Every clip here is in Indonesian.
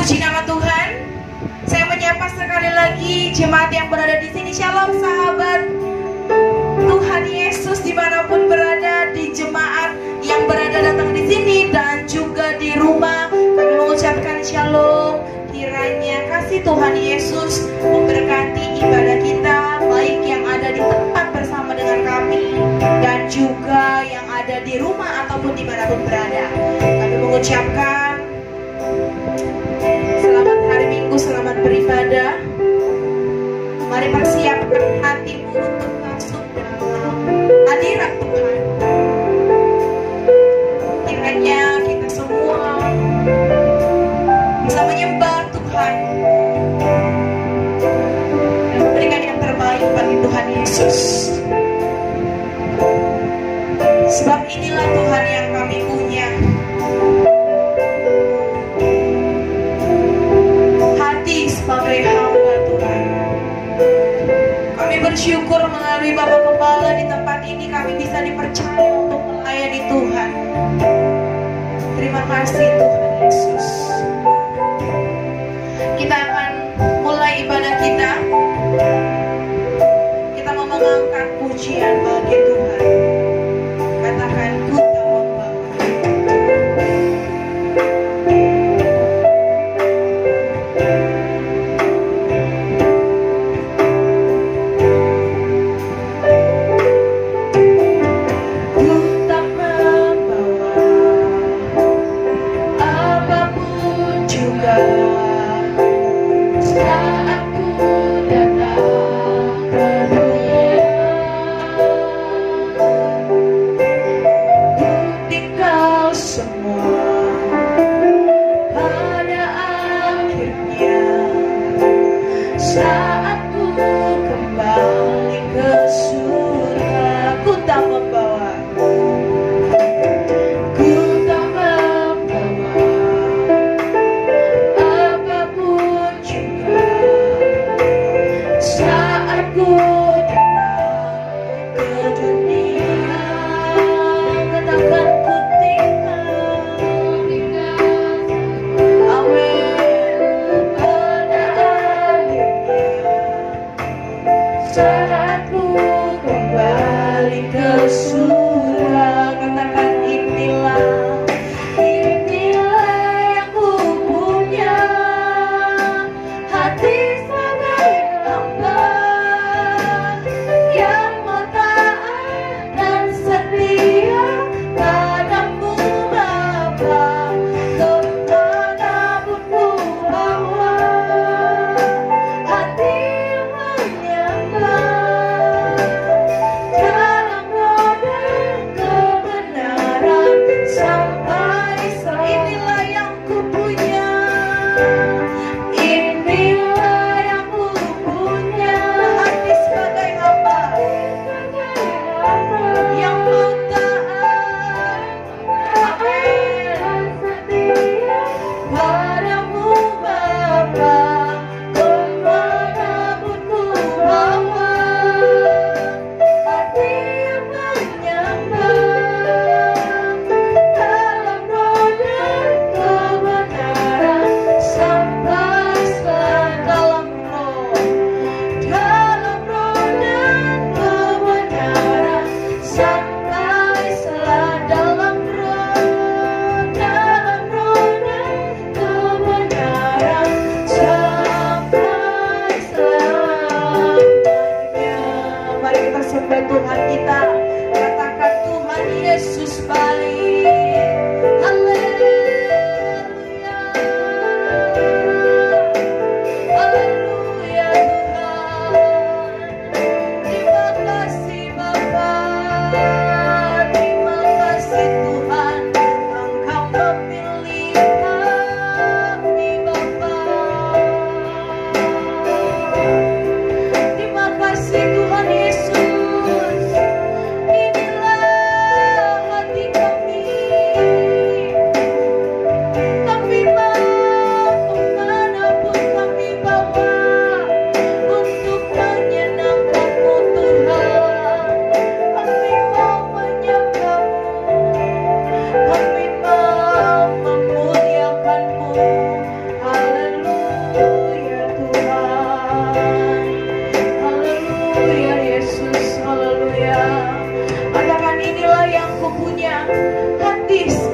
Puji nama Tuhan. Saya menyapa sekali lagi jemaat yang berada di sini. Shalom sahabat. Tuhan Yesus dimanapun berada, di jemaat yang berada datang di sini dan juga di rumah, kami mengucapkan shalom. Kiranya kasih Tuhan Yesus memberkati ibadah kita, baik yang ada di tempat bersama dengan kami dan juga yang ada di rumah ataupun dimanapun berada. Kami mengucapkan selamat hari Minggu, selamat beribadah. Mari persiapkan hatimu untuk masuk dalam hadirat Tuhan. Kiranya kita semua bisa menyembah Tuhan dan memberikan yang terbaik bagi Tuhan Yesus. Sebab inilah Tuhan yang kami punya, hati sebagai hamba Tuhan. Kami bersyukur melalui Bapak Gembala di tempat ini kami bisa dipercaya untuk melayani Tuhan. Terima kasih Tuhan Yesus. Kita akan mulai ibadah kita. Kita mau mengangkat pujian bagi Tuhan. Katakan ku tak membawa.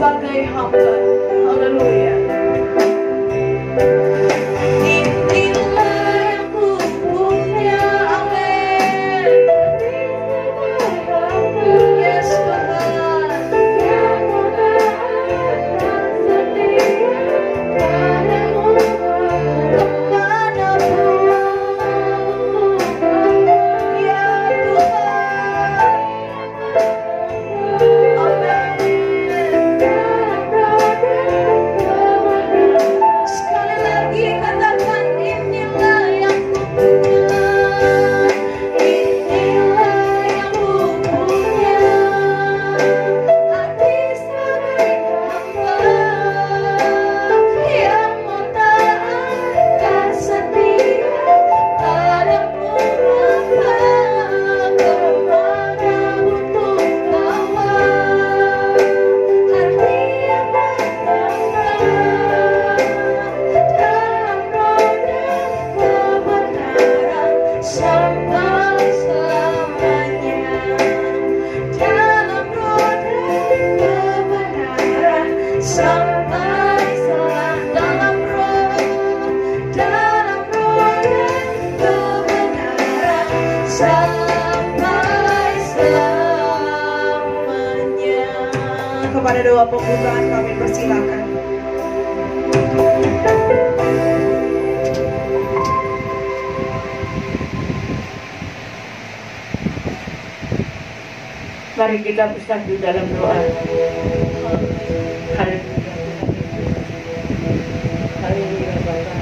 sebagai hamba. Haleluya. Kepada doa pembukaan kami persilakan. Mari kita bersatu dalam doa. Haleluya. Haleluya Bapa.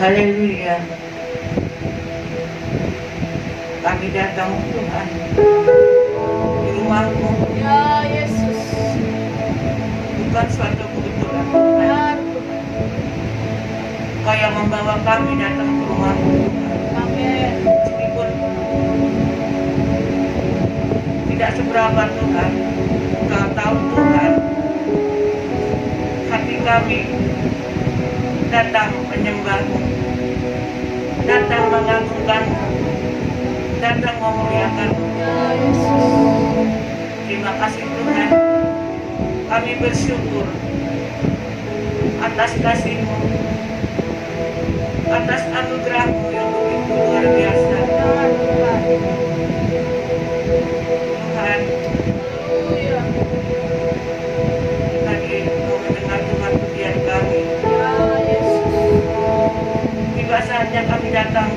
Haleluya. Kami datang Tuhan di rumah-Mu. Ya Yesus. Bukan suatu kebetulan Tuhan. Kau yang membawa kami datang ke rumah-Mu Tuhan. Amin. Meskipun tidak seberapa Tuhan, Kau tahu Tuhan, hati kami datang menyembah-Mu, datang mengagungkan-Mu, datang memuliakan-Mu. Ya Yesus. Terima kasih Tuhan, kami bersyukur atas kasih-Mu, atas anugerah-Mu yang begitu luar biasa. Tuhan, tadi mau mendengar Tuhan pujian kami. Ya Yesus. Tiba saatnya kami datang.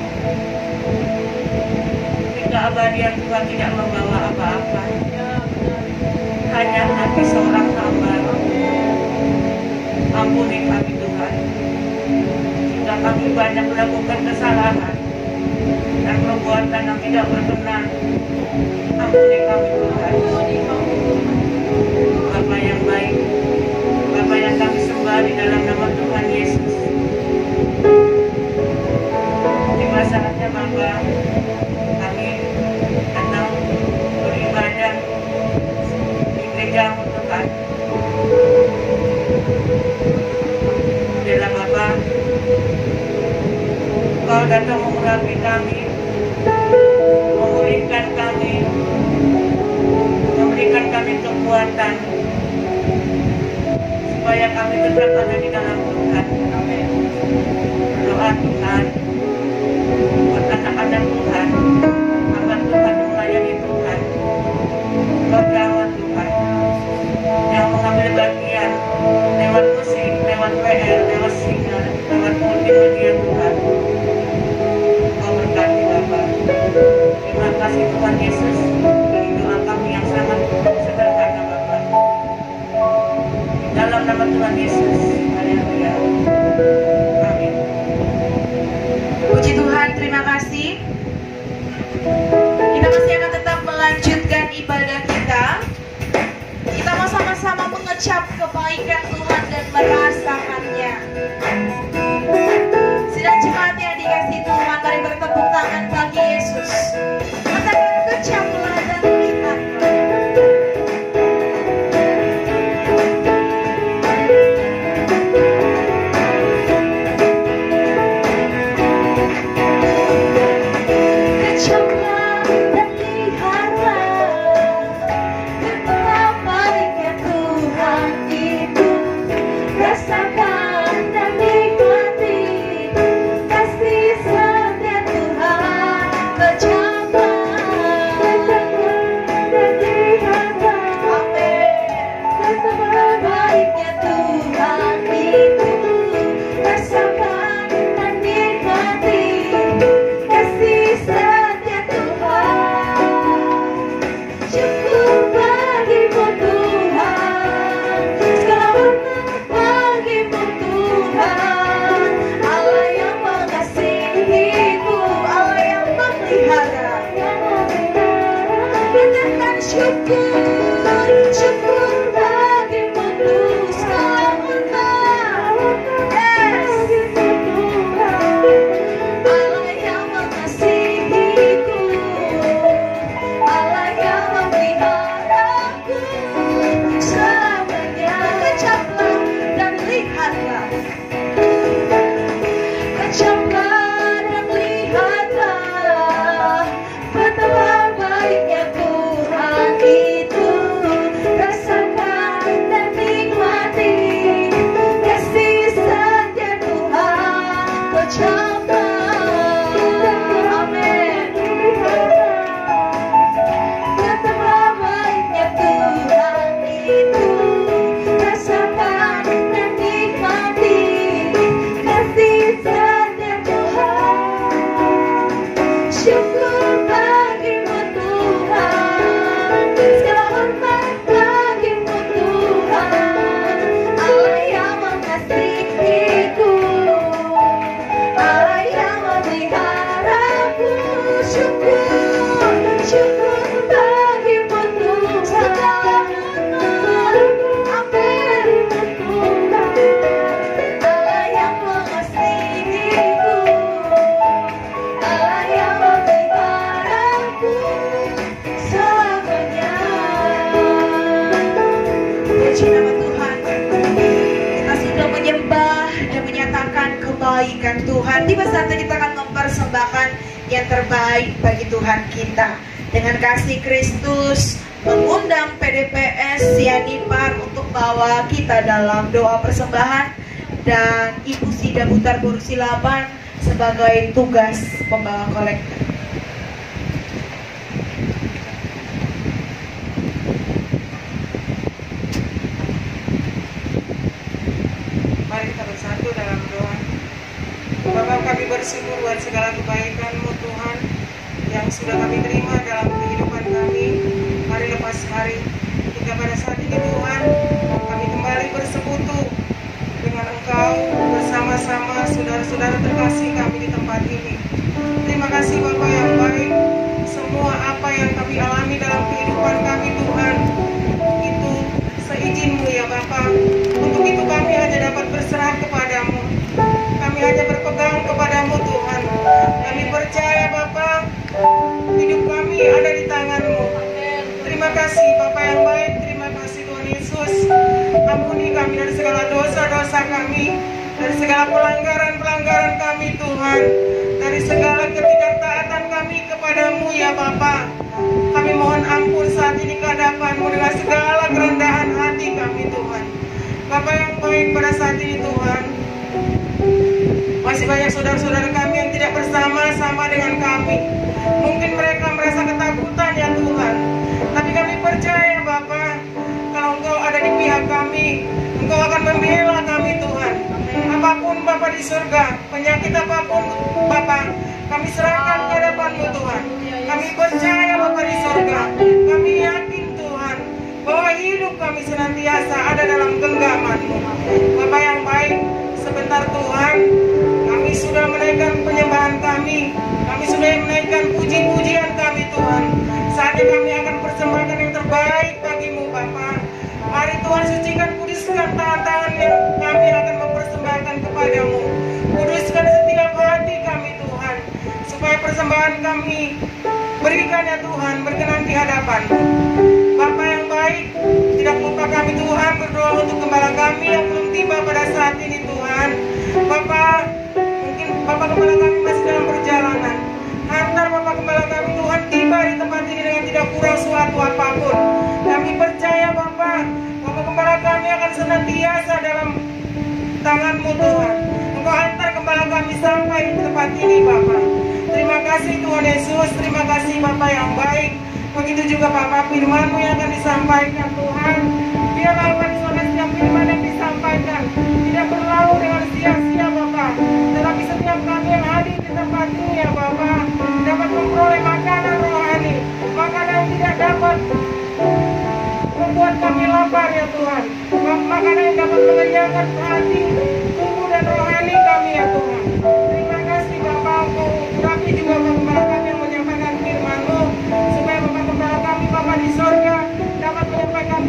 Keabadian Tuhan tidak membawa apa-apa, hanya hati seorang hamba. Ampuni kami Tuhan, jika kami banyak melakukan kesalahan dan perbuatan yang tidak berkenan. Ampuni kami Tuhan. Bapa yang baik, Bapa yang kami sembah di dalam nama Tuhan Yesus. Tiba saatnya Bapa, kami datang beribadah di gereja-Mu Tuhan. Biarlah Bapa, Kau datang mengurapi kami, memulihkan kami, memberikan kami kekuatan, supaya kami tetap ada di dalam Tuhan. Berdoa Tuhan buat anak-anak Tuhan, hamba Tuhan yang melayani Tuhan, berjawab Tuhan, yang mengambil bagian lewat musik, lewat PR, lewat singer, lewat multimedia Tuhan. Kau berkati Bapa. Terima kasih Tuhan Yesus. Beri doa kami yang sangat sederhana Bapa. Dalam nama Tuhan Yesus. Haleluya. Amin. Puji Tuhan, terima kasih. Kita masih akan tetap melanjutkan ibadah kita. Kita mau sama-sama mengecap kebaikan Tuhan dan merasakannya. Sidang jemaat yang dikasihi Tuhan, mari bertepuk tangan bagi Yesus. Katakan kecaplah dan lihatlah. kebaikan Tuhan. Tiba saatnya kita akan mempersembahkan yang terbaik bagi Tuhan kita. Dengan kasih Kristus mengundang PDPS Sianipar untuk bawa kita dalam doa persembahan, dan Ibu Sida Butar Silaban sebagai tugas pembawa kolektor. Mari kita bersatu dalam doa. Bapa, kami bersyukur buat segala kebaikan-Mu Tuhan yang sudah kami terima dalam kehidupan kami hari lepas hari. Hingga pada saat ini Tuhan, kami kembali bersekutu dengan Engkau bersama-sama saudara-saudara terkasih kami di tempat ini. Terima kasih Bapa yang baik. Semua apa yang kami alami dalam kehidupan kami Tuhan, itu seizin-Mu ya Bapa. Untuk itu kami hanya dapat berserah kepadamu. Kami hanya berpegang kepadamu Tuhan. Kami percaya Bapa, hidup kami ada di tangan-Mu. Terima kasih Bapa yang baik. Terima kasih Tuhan Yesus. Ampuni kami dari segala dosa-dosa kami, dari segala pelanggaran-pelanggaran kami Tuhan, dari segala ketidaktaatan kami kepadamu ya Bapa. Kami mohon ampun saat ini ke hadapan-Mu dengan segala kerendahan hati kami Tuhan. Bapa yang baik, pada saat ini Tuhan, masih banyak saudara-saudara kami yang tidak bersama-sama dengan kami. Mungkin mereka merasa ketakutan ya Tuhan, tapi kami percaya Bapa, kalau Engkau ada di pihak kami, Engkau akan membela kami Tuhan. Apapun Bapa di surga, penyakit apapun Bapa, kami serahkan ke hadapan-Mu Tuhan. Kami percaya Bapa di surga, kami yakin Tuhan bahwa hidup kami senantiasa ada dalam genggaman-Mu. Bapa yang baik, sebentar Tuhan, kami sudah menaikkan penyembahan kami sudah menaikkan puji-pujian kami Tuhan. Saatnya kami akan persembahkan yang terbaik bagi-Mu Bapa. Mari Tuhan sucikan, kuduskan tangan-tangan yang kami akan mempersembahkan kepadamu. Kuduskan setiap hati kami Tuhan, supaya persembahan kami berikan ya Tuhan berkenan di hadapan-Mu. Bapa yang baik, tidak lupa kami Tuhan berdoa untuk gembala kami yang belum tiba pada saat ini Tuhan. Bapa, mungkin Bapak Gembala kami masih dalam perjalanan. Hantar Bapak Gembala kami Tuhan tiba di tempat ini dengan tidak kurang suatu apapun. Kami percaya Bapak Gembala kami akan senantiasa dalam tangan-Mu Tuhan. Engkau hantar Gembala kami sampai di tempat ini Bapak. Terima kasih Tuhan Yesus, terima kasih Bapak yang baik. Begitu juga Bapak firman-Mu yang akan disampaikan Tuhan. Biarlah Bapak di sana setiap firman yang disampaikan tidak berlalu dengan sia-sia Bapak, tetapi setiap kami yang hadir di tempat ini ya Bapak dapat memperoleh makanan rohani, makanan yang tidak dapat membuat kami lapar ya Tuhan, makanan yang dapat mengenyangkan hati, tubuh dan rohani kami ya Tuhan. Terima kasih Bapak, tapi juga Bapak kami yang menyampaikan firman-Mu, supaya Bapak kembali kami Bapak di surga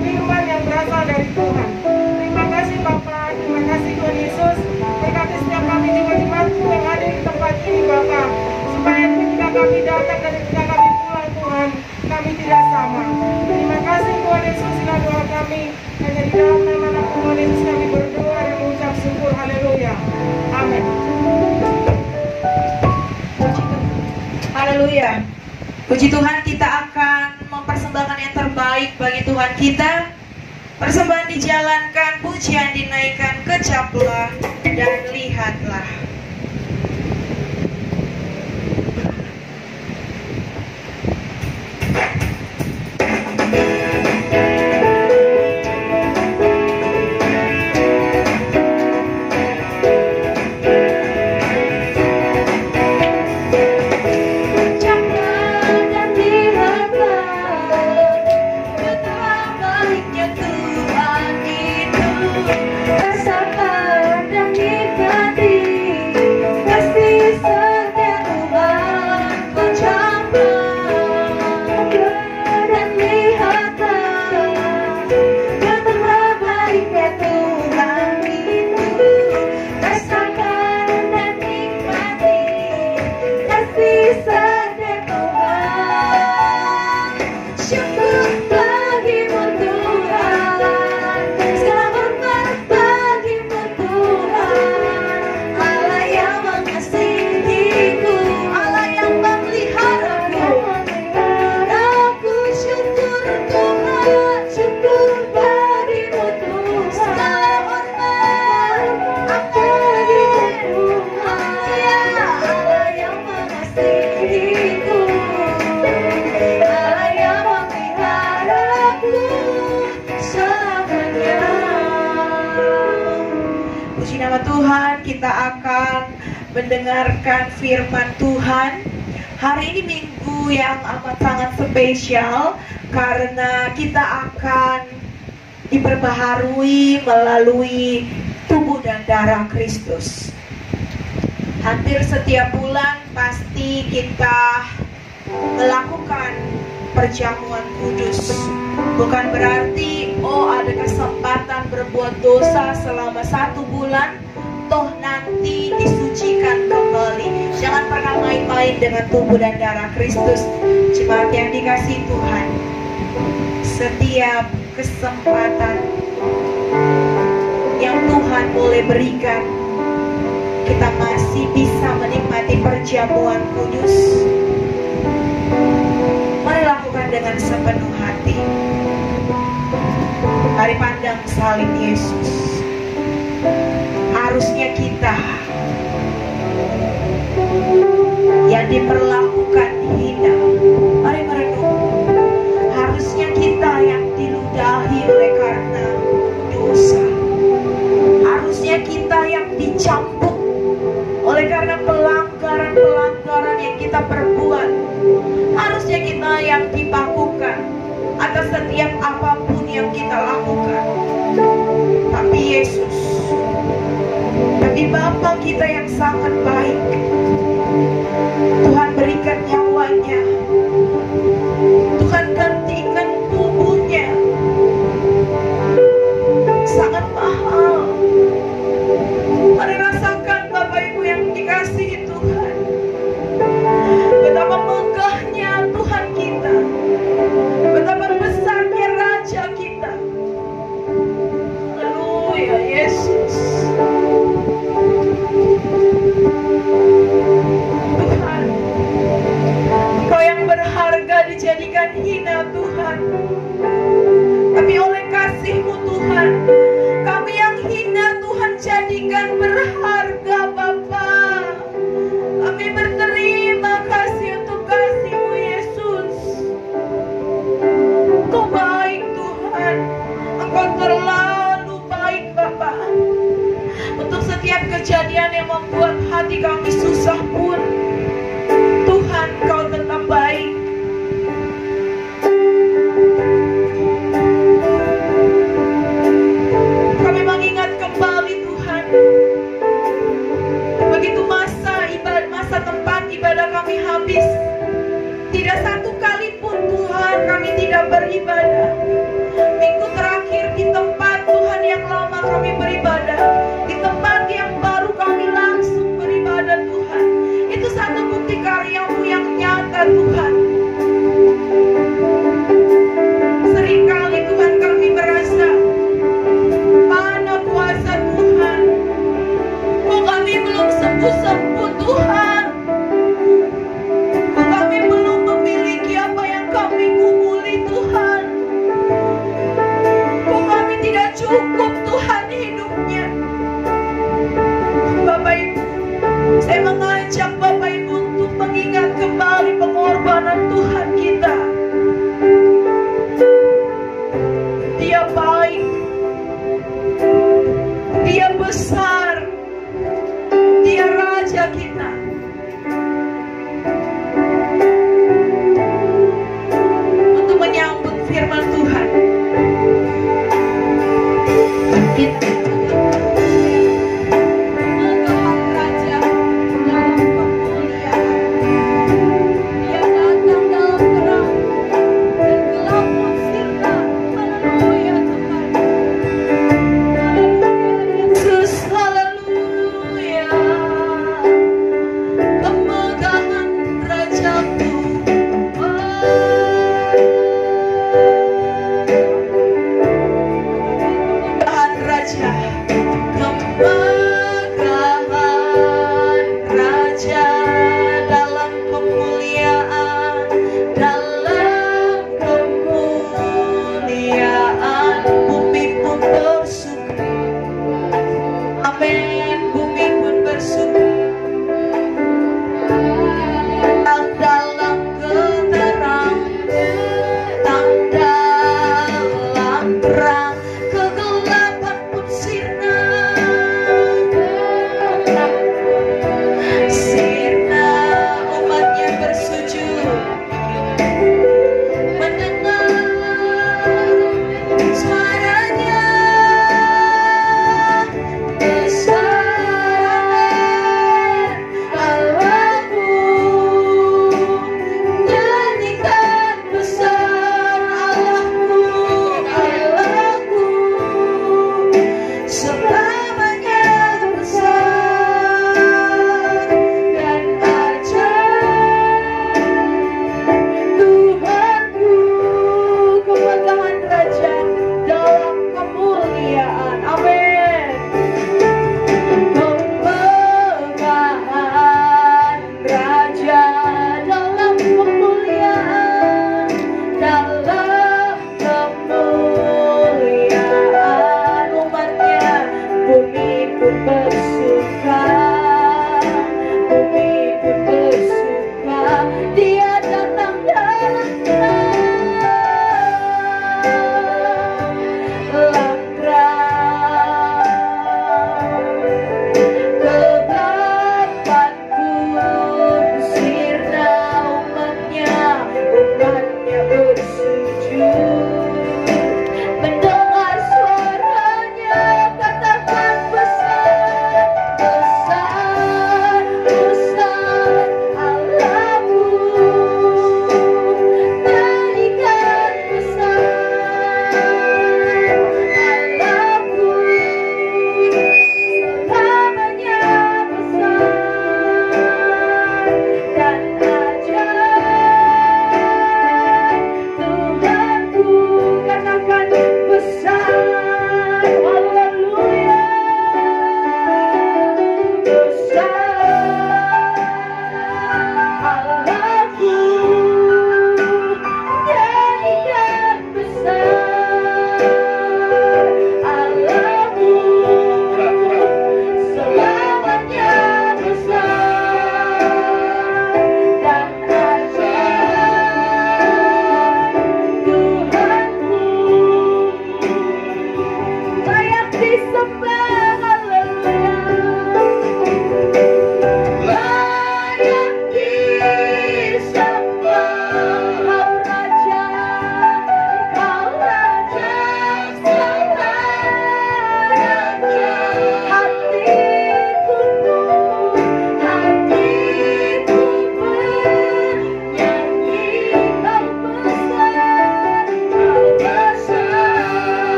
firman yang berasal dari Tuhan. Terima kasih Bapak, terima kasih Tuhan Yesus. Berkati setiap kami jemaat-jemaatmu yang ada di tempat ini Bapak, supaya ketika kami datang dan ketika kami pulang Tuhan, kami tidak sama. Terima kasih Tuhan Yesus, inilah doa kami. Hanya di dalam nama Tuhan Yesus kami berdoa dan mengucap syukur. Haleluya. Amin. Haleluya. Puji Tuhan, kita akan mempersembahkan yang terbaik bagi Tuhan kita. Persembahan dijalankan, pujian dinaikkan, kecaplah dan lihatlah. Mendengarkan firman Tuhan. Hari ini minggu yang amat sangat spesial karena kita akan diperbaharui melalui tubuh dan darah Kristus. Hampir setiap bulan pasti kita melakukan perjamuan kudus. Bukan berarti ada kesempatan berbuat dosa selama 1 bulan, toh nanti disucikan kembali. Jangan pernah main-main dengan tubuh dan darah Kristus. Jemaat yang dikasihi Tuhan, setiap kesempatan yang Tuhan boleh berikan, kita masih bisa menikmati perjamuan kudus. Mari lakukan dengan sepenuh hati. Mari pandang salib Yesus. Harusnya kita yang diperlakukan hina. Mari merenung. Harusnya kita yang diludahi oleh karena dosa. Harusnya kita yang dicambuk oleh karena pelanggaran-pelanggaran yang kita perbuat. Harusnya kita yang dipakukan atas setiap apapun yang kita lakukan. Tapi Yesus, bagi Bapa kita yang sangat baik, Tuhan berikan nyawanya, Tuhan gantikan tubuhnya, sangat mahal. Mari rasakan Bapak Ibu yang dikasihi Tuhan, betapa megahnya Tuhan kita, betapa besarnya Raja kita. Haleluya Yesus. Tuhan, Engkau yang berharga dijadikan hina Tuhan, tapi oleh kasih-Mu Tuhan, kami yang hina Tuhan jadikan berharga Bapa. Kami berterima kasih untuk kasih-Mu Yesus. Engkau baik Tuhan, Engkau terlalu baik Bapa. Untuk setiap kejadian yang membuat hati kami susah pun, Tuhan Kau tetap baik. Kami mengingat kembali Tuhan, begitu masa tempat ibadah kami habis, tidak satu kali pun Tuhan kami tidak beribadah. Minggu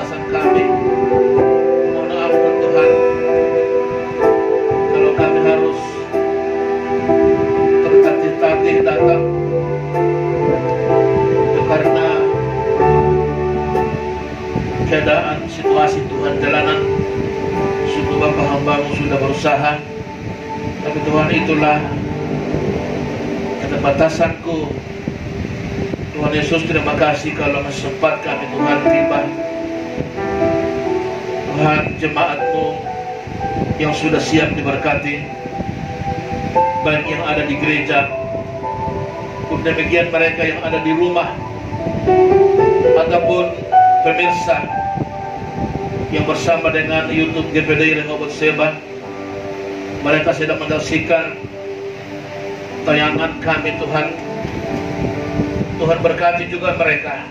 keterbatasan kami. Mohon ampun Tuhan, kalau kami harus tertatih-tatih datang itu karena keadaan situasi Tuhan jalanan. Sungguh Bapa, hamba-Mu sudah berusaha, tapi Tuhan, itulah keterbatasanku. Tuhan Yesus, terima kasih kalau masih sempat kami Tuhan tiba. Tuhan, jemaat-Mu yang sudah siap diberkati, baik yang ada di gereja pun demikian mereka yang ada di rumah, ataupun pemirsa yang bersama dengan YouTube GPD Rehoboth Seba. Mereka sedang menyaksikan tayangan kami Tuhan. Tuhan berkati juga mereka.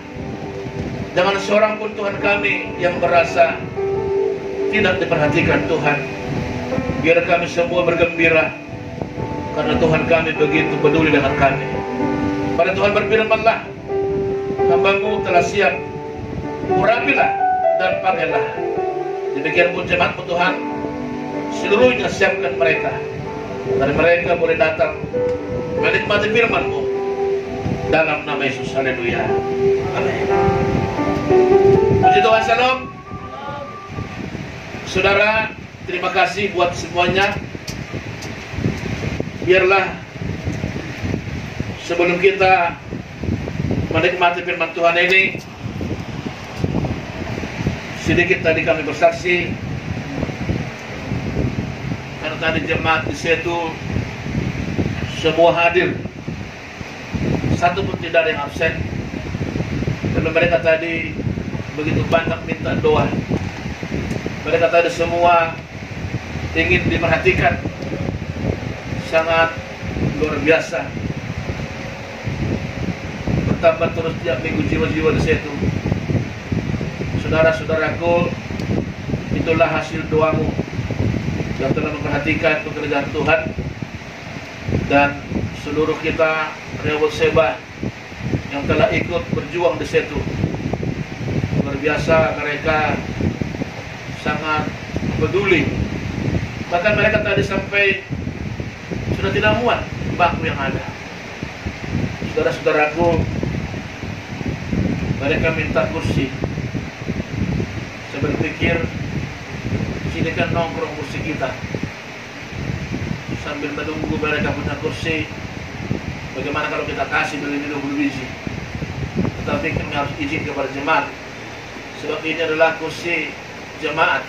Jangan seorang pun Tuhan kami yang merasa tidak diperhatikan Tuhan. Biar kami semua bergembira, karena Tuhan kami begitu peduli dengan kami. Pada Tuhan berfirman-Lah, hamba-Mu telah siap, urapilah dan pakailah. Demikian pun jemaat-Mu Tuhan, seluruhnya siapkan mereka, dan mereka boleh datang menikmati firman-Mu. Dalam nama Yesus, haleluya. Amin. Puji Tuhan, salam. Saudara, terima kasih buat semuanya. Biarlah sebelum kita menikmati firman Tuhan ini, sedikit tadi kami bersaksi, karena tadi jemaat di situ semua hadir, satu pun tidak ada yang absen. Karena mereka tadi begitu banyak minta doa. Mereka tadi semua ingin diperhatikan, sangat luar biasa. Bertambah terus tiap minggu jiwa-jiwa di situ. Saudara-saudaraku, itulah hasil doamu yang telah memperhatikan pekerjaan Tuhan. Dan seluruh kita Rehoboth Seba yang telah ikut berjuang di situ, luar biasa. Mereka sangat peduli. Bahkan mereka tadi sampai sudah tidak muat bangku yang ada. Saudara-saudaraku, mereka minta kursi. Saya berpikir, sini kan nongkrong kursi kita, sambil menunggu mereka punya kursi. Bagaimana kalau kita kasih beli 20 biji? Tetapi kami harus izin kepada jemaat, sebab ini adalah kursi jemaat,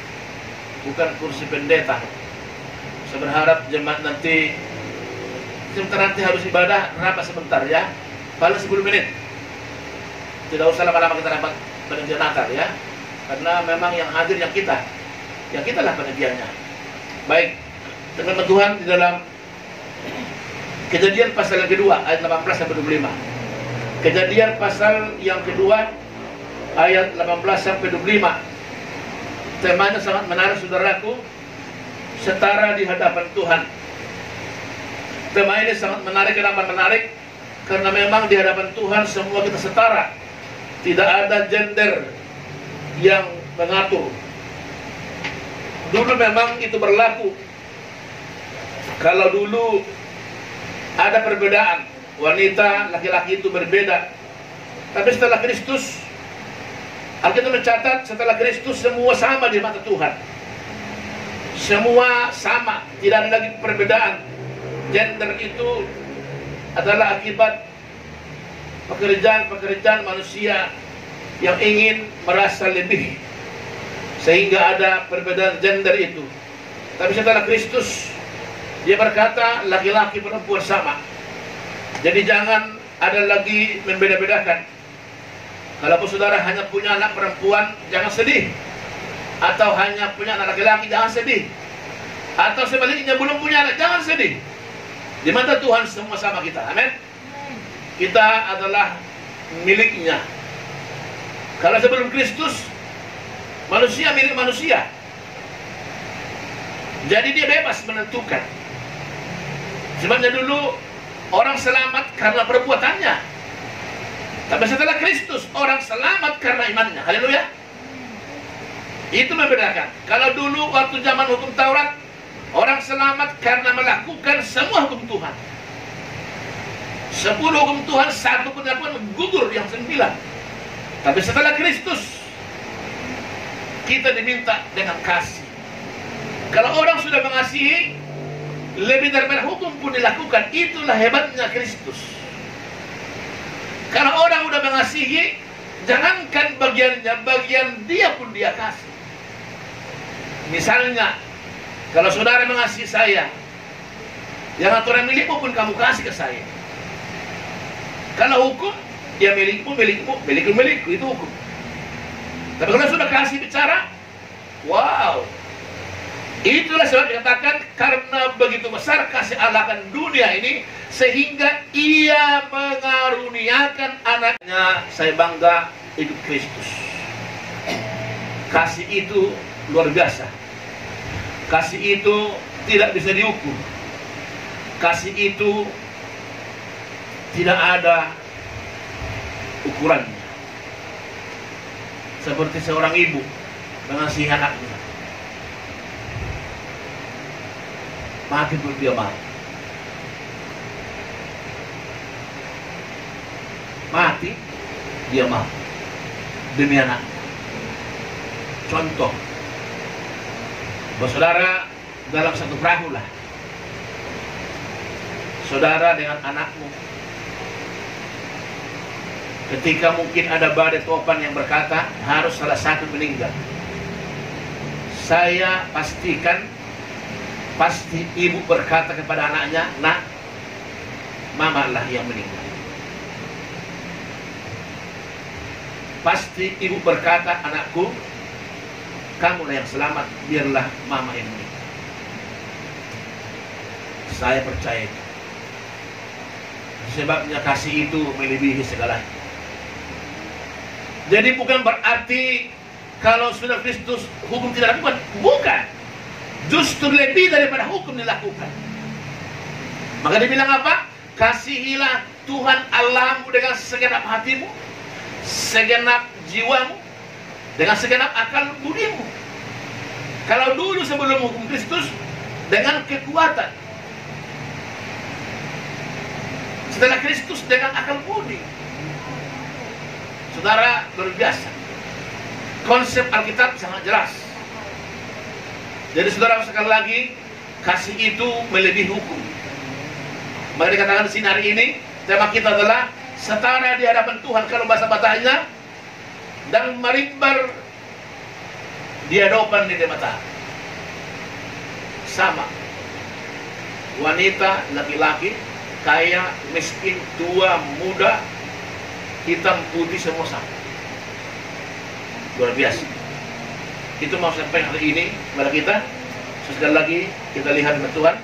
bukan kursi pendeta. Saya berharap jemaat nanti, sebentar nanti harus ibadah, rapat sebentar ya, paling 10 menit. Tidak usah lama-lama kita rapat panitia Natal ya, karena memang yang hadir yang kita lah panitianya. Baik, teman-teman Tuhan, di dalam Kejadian pasal yang kedua ayat 18-25. Kejadian pasal yang kedua ayat 18-25. Temanya sangat menarik saudaraku, setara di hadapan Tuhan. Tema ini sangat menarik. Kenapa menarik? Karena memang di hadapan Tuhan semua kita setara. Tidak ada gender yang mengatur. Dulu memang itu berlaku. Kalau dulu ada perbedaan, wanita, laki-laki itu berbeda. Tapi setelah Kristus, Alkitab mencatat setelah Kristus semua sama di mata Tuhan. Semua sama, tidak ada lagi perbedaan. Gender itu adalah akibat pekerjaan manusia yang ingin merasa lebih, sehingga ada perbedaan gender itu. Tapi setelah Kristus, Dia berkata laki-laki perempuan sama. Jadi jangan ada lagi membeda-bedakan. Kalau saudara hanya punya anak perempuan, jangan sedih. Atau hanya punya anak laki-laki, jangan sedih. Atau sebaliknya belum punya anak, jangan sedih. Di mata Tuhan semua sama kita. Amin. Kita adalah miliknya. Kalau sebelum Kristus, manusia milik manusia. Jadi dia bebas menentukan. Sebabnya dulu orang selamat karena perbuatannya. Tapi setelah Kristus, orang selamat karena imannya. Haleluya. Itu membedakan. Kalau dulu waktu zaman hukum Taurat, orang selamat karena melakukan semua hukum Tuhan. 10 hukum Tuhan, 1 pun gugur yang 9. Tapi setelah Kristus, kita diminta dengan kasih. Kalau orang sudah mengasihi, lebih daripada hukum pun dilakukan. Itulah hebatnya Kristus. Kalau orang sudah mengasihi, jangankan bagiannya, bagian dia pun dia kasih. Misalnya, kalau saudara mengasihi saya, yang aturan milikmu pun kamu kasih ke saya. Kalau hukum, ya milikmu, itu hukum. Tapi kalau sudah kasih bicara, wow. Itulah sebab dikatakan, karena begitu besar kasih Allah akan dunia ini, sehingga ia mengaruniakan anaknya. Saya bangga hidup Kristus. Kasih itu luar biasa. Kasih itu tidak bisa diukur. Kasih itu tidak ada ukurannya. Seperti seorang ibu mengasihi anaknya, mati pun dia mau. Mati dia mau demi anak. Contoh, saudara dalam satu perahu lah, saudara dengan anakmu. Ketika mungkin ada badai topan yang berkata harus salah satu meninggal, saya pastikan pasti ibu berkata kepada anaknya, nak, mama lah yang meninggal. Pasti ibu berkata, anakku, kamu lah yang selamat, biarlah mama yang meninggal. Saya percaya itu. Sebabnya kasih itu melebihi segalanya. Jadi bukan berarti kalau sudah Kristus hukum tidak dilakukan. Bukan. Justru lebih daripada hukum dilakukan. Maka dibilang apa? Kasihilah Tuhan Allahmu dengan segenap hatimu, segenap jiwamu, dengan segenap akal budimu. Kalau dulu sebelum hukum Kristus, dengan kekuatan. Setelah Kristus dengan akal budi. Saudara, luar biasa. Konsep Alkitab sangat jelas. Jadi saudara, sekali lagi, kasih itu melebihi hukum. Maka dikatakan di sini hari ini, tema kita adalah setara di hadapan Tuhan. Kalau bahasa Batanya, dan merimbar di hadapan di mata. Sama. Wanita, laki-laki, kaya, miskin, tua, muda, hitam, putih, semua sama. Luar biasa. Itu mau sampai hari ini kepada kita. Sekali lagi kita lihat dengan Tuhan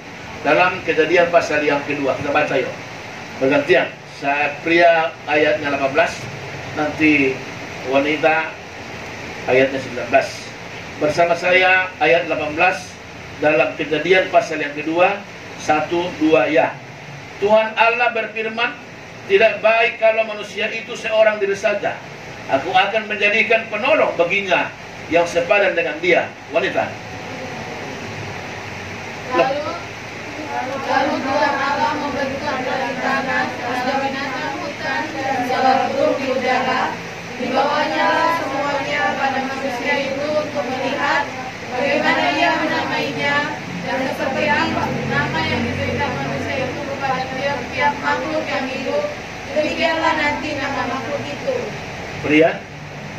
dalam Kejadian pasal yang kedua. Kita baca yuk bergantian. Saya pria ayatnya 18, nanti wanita ayatnya 19. Bersama saya ayat 18 dalam Kejadian pasal yang kedua, 1, 2 ya. Tuhan Allah berfirman, tidak baik kalau manusia itu seorang diri saja. Aku akan menjadikan penolong baginya yang sepadan dengan dia. Wanita. Lalu Tuhan Allah membentuk dari tanah segala binatang hutan dan segala burung di udara. Dibawanya lah semuanya pada manusia itu untuk melihat bagaimana ia menamainya dan seperti apa nama yang diberikan manusia itu kepada tiap makhluk yang hidup. Demikianlah nanti nama makhluk itu. Pria,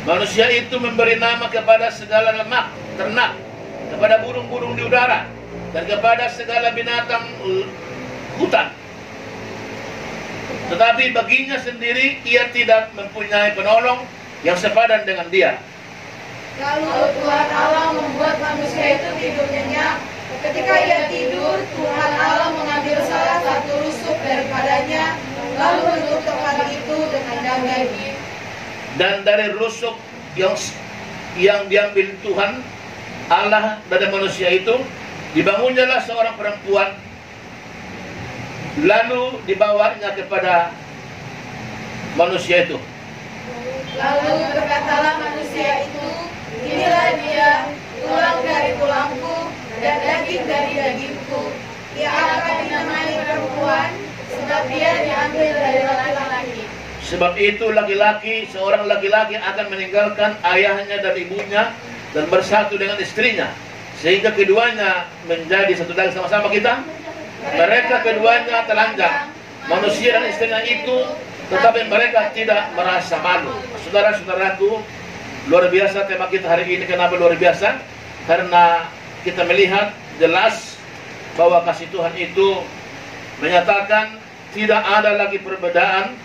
manusia itu memberi nama kepada segala lemak, ternak, kepada burung-burung di udara, dan kepada segala binatang hutan. Tetapi baginya sendiri ia tidak mempunyai penolong yang sepadan dengan dia. Lalu Tuhan Allah membuat manusia itu tidur nyenyak. Ketika ia tidur, Tuhan Allah mengambil salah satu rusuk daripadanya, lalu menutup tempat itu dengan daging. Dan dari rusuk yang diambil Tuhan Allah dari manusia itu, dibangunnyalah seorang perempuan, lalu dibawanya kepada manusia itu. Lalu berkatalah manusia itu, inilah dia Sebab itu seorang laki-laki akan meninggalkan ayahnya dan ibunya dan bersatu dengan istrinya, sehingga keduanya menjadi satu daging. Sama-sama kita. Mereka keduanya telanjang, manusia dan istrinya itu, tetapi mereka tidak merasa malu. Saudara-saudaraku, luar biasa tema kita hari ini. Kenapa luar biasa? Karena kita melihat jelas bahwa kasih Tuhan itu menyatakan tidak ada lagi perbedaan.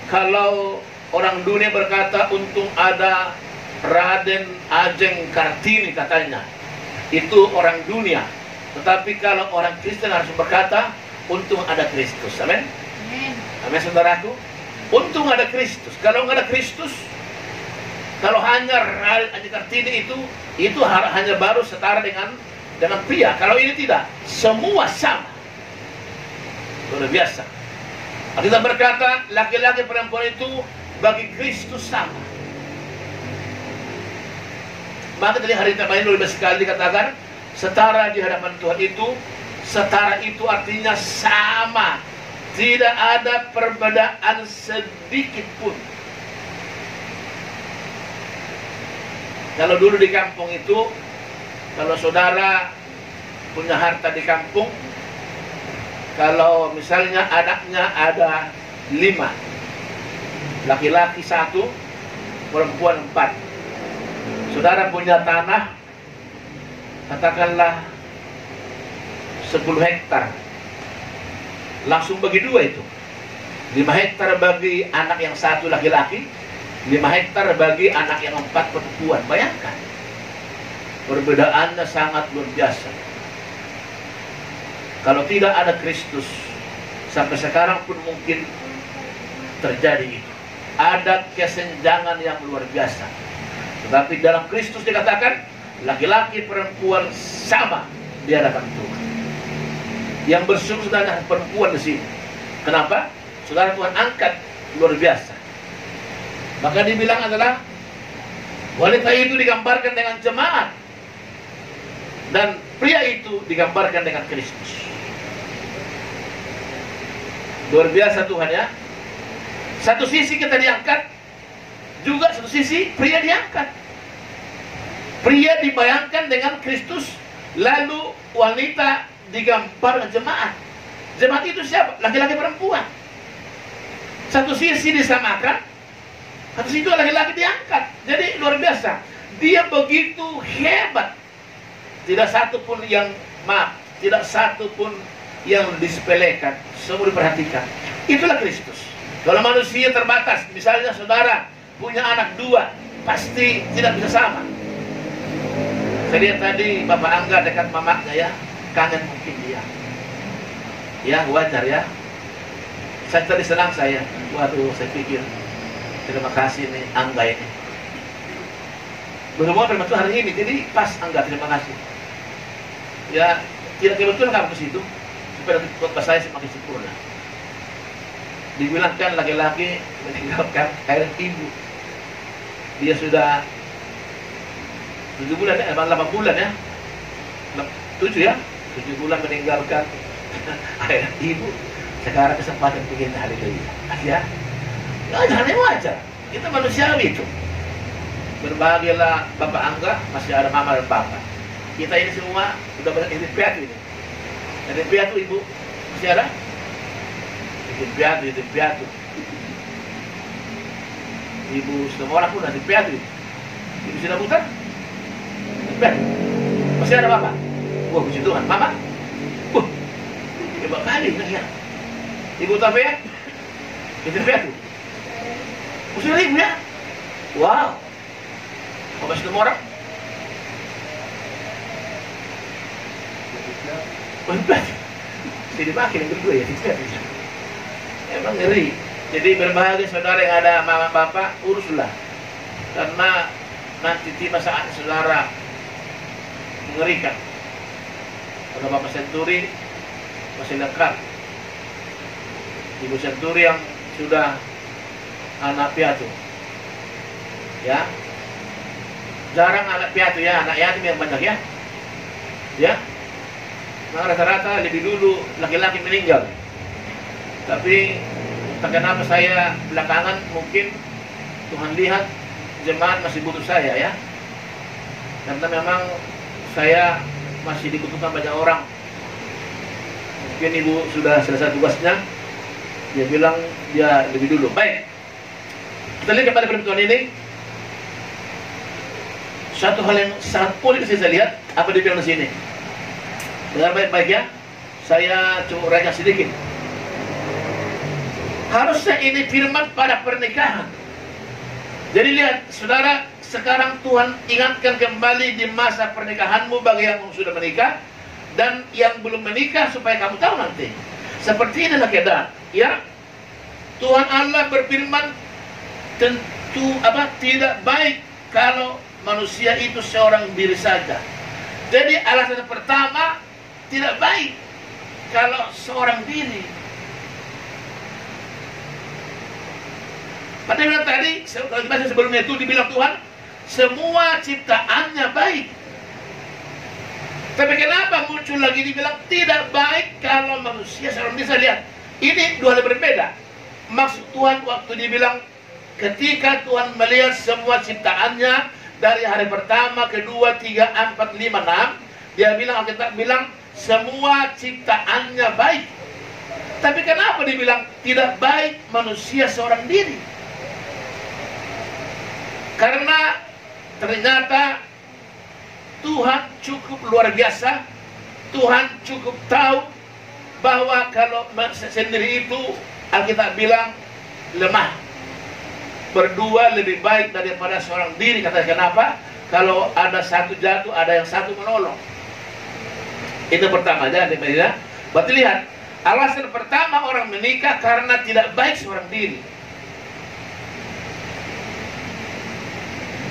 Kalau orang dunia berkata untung ada Raden Ajeng Kartini katanya, itu orang dunia. Tetapi kalau orang Kristen harus berkata untung ada Kristus. Amin. Amin, saudaraku. Untung ada Kristus. Kalau nggak ada Kristus, kalau hanya Raden Ajeng Kartini itu hanya baru setara dengan pria. Kalau ini tidak, semua sama. Luar biasa. Kita berkata laki-laki perempuan itu bagi Kristus sama. Maka tadi hari ini lebih sekali dikatakan setara di hadapan Tuhan itu, setara itu artinya sama. Tidak ada perbedaan sedikit pun. Kalau dulu di kampung itu, kalau saudara punya harta di kampung, kalau misalnya anaknya ada 5, laki-laki 1, perempuan 4. Saudara punya tanah, katakanlah 10 hektar. Langsung bagi 2 itu. 5 hektar bagi anak yang 1 laki-laki, 5 hektar bagi anak yang 4 perempuan. Bayangkan. Perbedaannya sangat luar biasa. Kalau tidak ada Kristus, sampai sekarang pun mungkin terjadi itu. Ada kesenjangan yang luar biasa. Tetapi dalam Kristus dikatakan, laki-laki perempuan sama di hadapan Tuhan. Yang bersyukur adalah perempuan di sini. Kenapa? Saudara Tuhan angkat luar biasa. Maka dibilang adalah wanita itu digambarkan dengan jemaat, dan pria itu digambarkan dengan Kristus. Luar biasa Tuhan ya. Satu sisi kita diangkat, juga satu sisi pria diangkat. Pria dibayangkan dengan Kristus, lalu wanita digambarkan jemaat. Jemaat itu siapa? Laki-laki perempuan. Satu sisi disamakan, satu sisi laki-laki diangkat. Jadi luar biasa. Dia begitu hebat. Tidak satu pun yang tidak satu pun yang disepelekan. Semua diperhatikan. Itulah Kristus. Kalau manusia terbatas, misalnya saudara punya anak 2, pasti tidak bisa sama. Saya lihat tadi Bapak Angga dekat mamanya ya, kangen mungkin dia. Ya wajar ya. Saya tadi senang saya. Waduh, saya pikir terima kasih nih Angga ini. Berhubungan dengan Tuhan hari ini, jadi pas Angga, terima kasih. Ya, tidak kebetulan kamu ke situ supaya khotbah saya semakin sempurna. Dibilang kan laki-laki meninggalkan air ibu. Dia sudah 7 bulan ya, 8 bulan ya, 7 ya, 7 bulan meninggalkan air ibu. Sekarang kesempatan begini, haleluya. Ya, jangan wajar. Kita manusiawi itu. Berbahagialah Bapak Angga, masih ada Mama dan Papa. Kita ini semua sudah hidup piatu ini. Hidup piatu ibu masih ada? Hidup piatu. Ibu semua orang pun hidup piatu. Ibu sudah putar? Hidup piatu. Masih ada Bapak? Wah, puji Tuhan. Mama? Hebat kali ya. Ibu tahu ya? Hidup piatu. Masih ada ibu ya? Wow. Apa semua orang? Jadi makin yang kedua ya, emang ngeri. Jadi berbahagia saudara yang ada mama bapak, uruslah, karena nanti tiba saat saudara mengerikan. Kalau Bapak Senturi masih dekat, Ibu Senturi yang sudah anak piatu, ya, jarang anak piatu ya, anak yatim yang banyak ya, ya. Nah, rata-rata lebih dulu laki-laki meninggal. Tapi Entah kenapa saya belakangan mungkin Tuhan lihat jemaat masih butuh saya ya. Karena memang saya masih dibutuhkan banyak orang. Mungkin ibu sudah selesai tugasnya. Dia bilang dia lebih dulu. Baik. Kita lihat kepada firman Tuhan ini. Satu hal yang sangat politis saya lihat apa dia bilang di sini. Dengar baik-baik ya. Saya cuma uraikan sedikit. Harusnya ini firman pada pernikahan. Jadi lihat, saudara, sekarang Tuhan ingatkan kembali di masa pernikahanmu bagi yang sudah menikah dan yang belum menikah supaya kamu tahu nanti. Seperti inilah keadaan, ya. Tuhan Allah berfirman tentu tidak baik kalau manusia itu seorang diri saja. Jadi alasan pertama tidak baik kalau seorang diri. Padahal tadi sebelumnya itu dibilang Tuhan semua ciptaannya baik. Tapi kenapa muncul lagi dibilang tidak baik kalau manusia seorang bisa lihat? Ini dua hal berbeda. Maksud Tuhan waktu dibilang ketika Tuhan melihat semua ciptaannya dari hari pertama, kedua, 3, 4, 5, 6, dia bilang, Alkitab bilang semua ciptaannya baik. Tapi kenapa dibilang tidak baik manusia seorang diri? Karena ternyata Tuhan cukup luar biasa. Tuhan cukup tahu bahwa kalau sendiri itu Alkitab bilang lemah. Berdua lebih baik daripada seorang diri. Kata kenapa? Kalau ada satu jatuh, ada yang satu menolong. Itu pertama aja. Berarti lihat, alasan pertama orang menikah karena tidak baik seorang diri.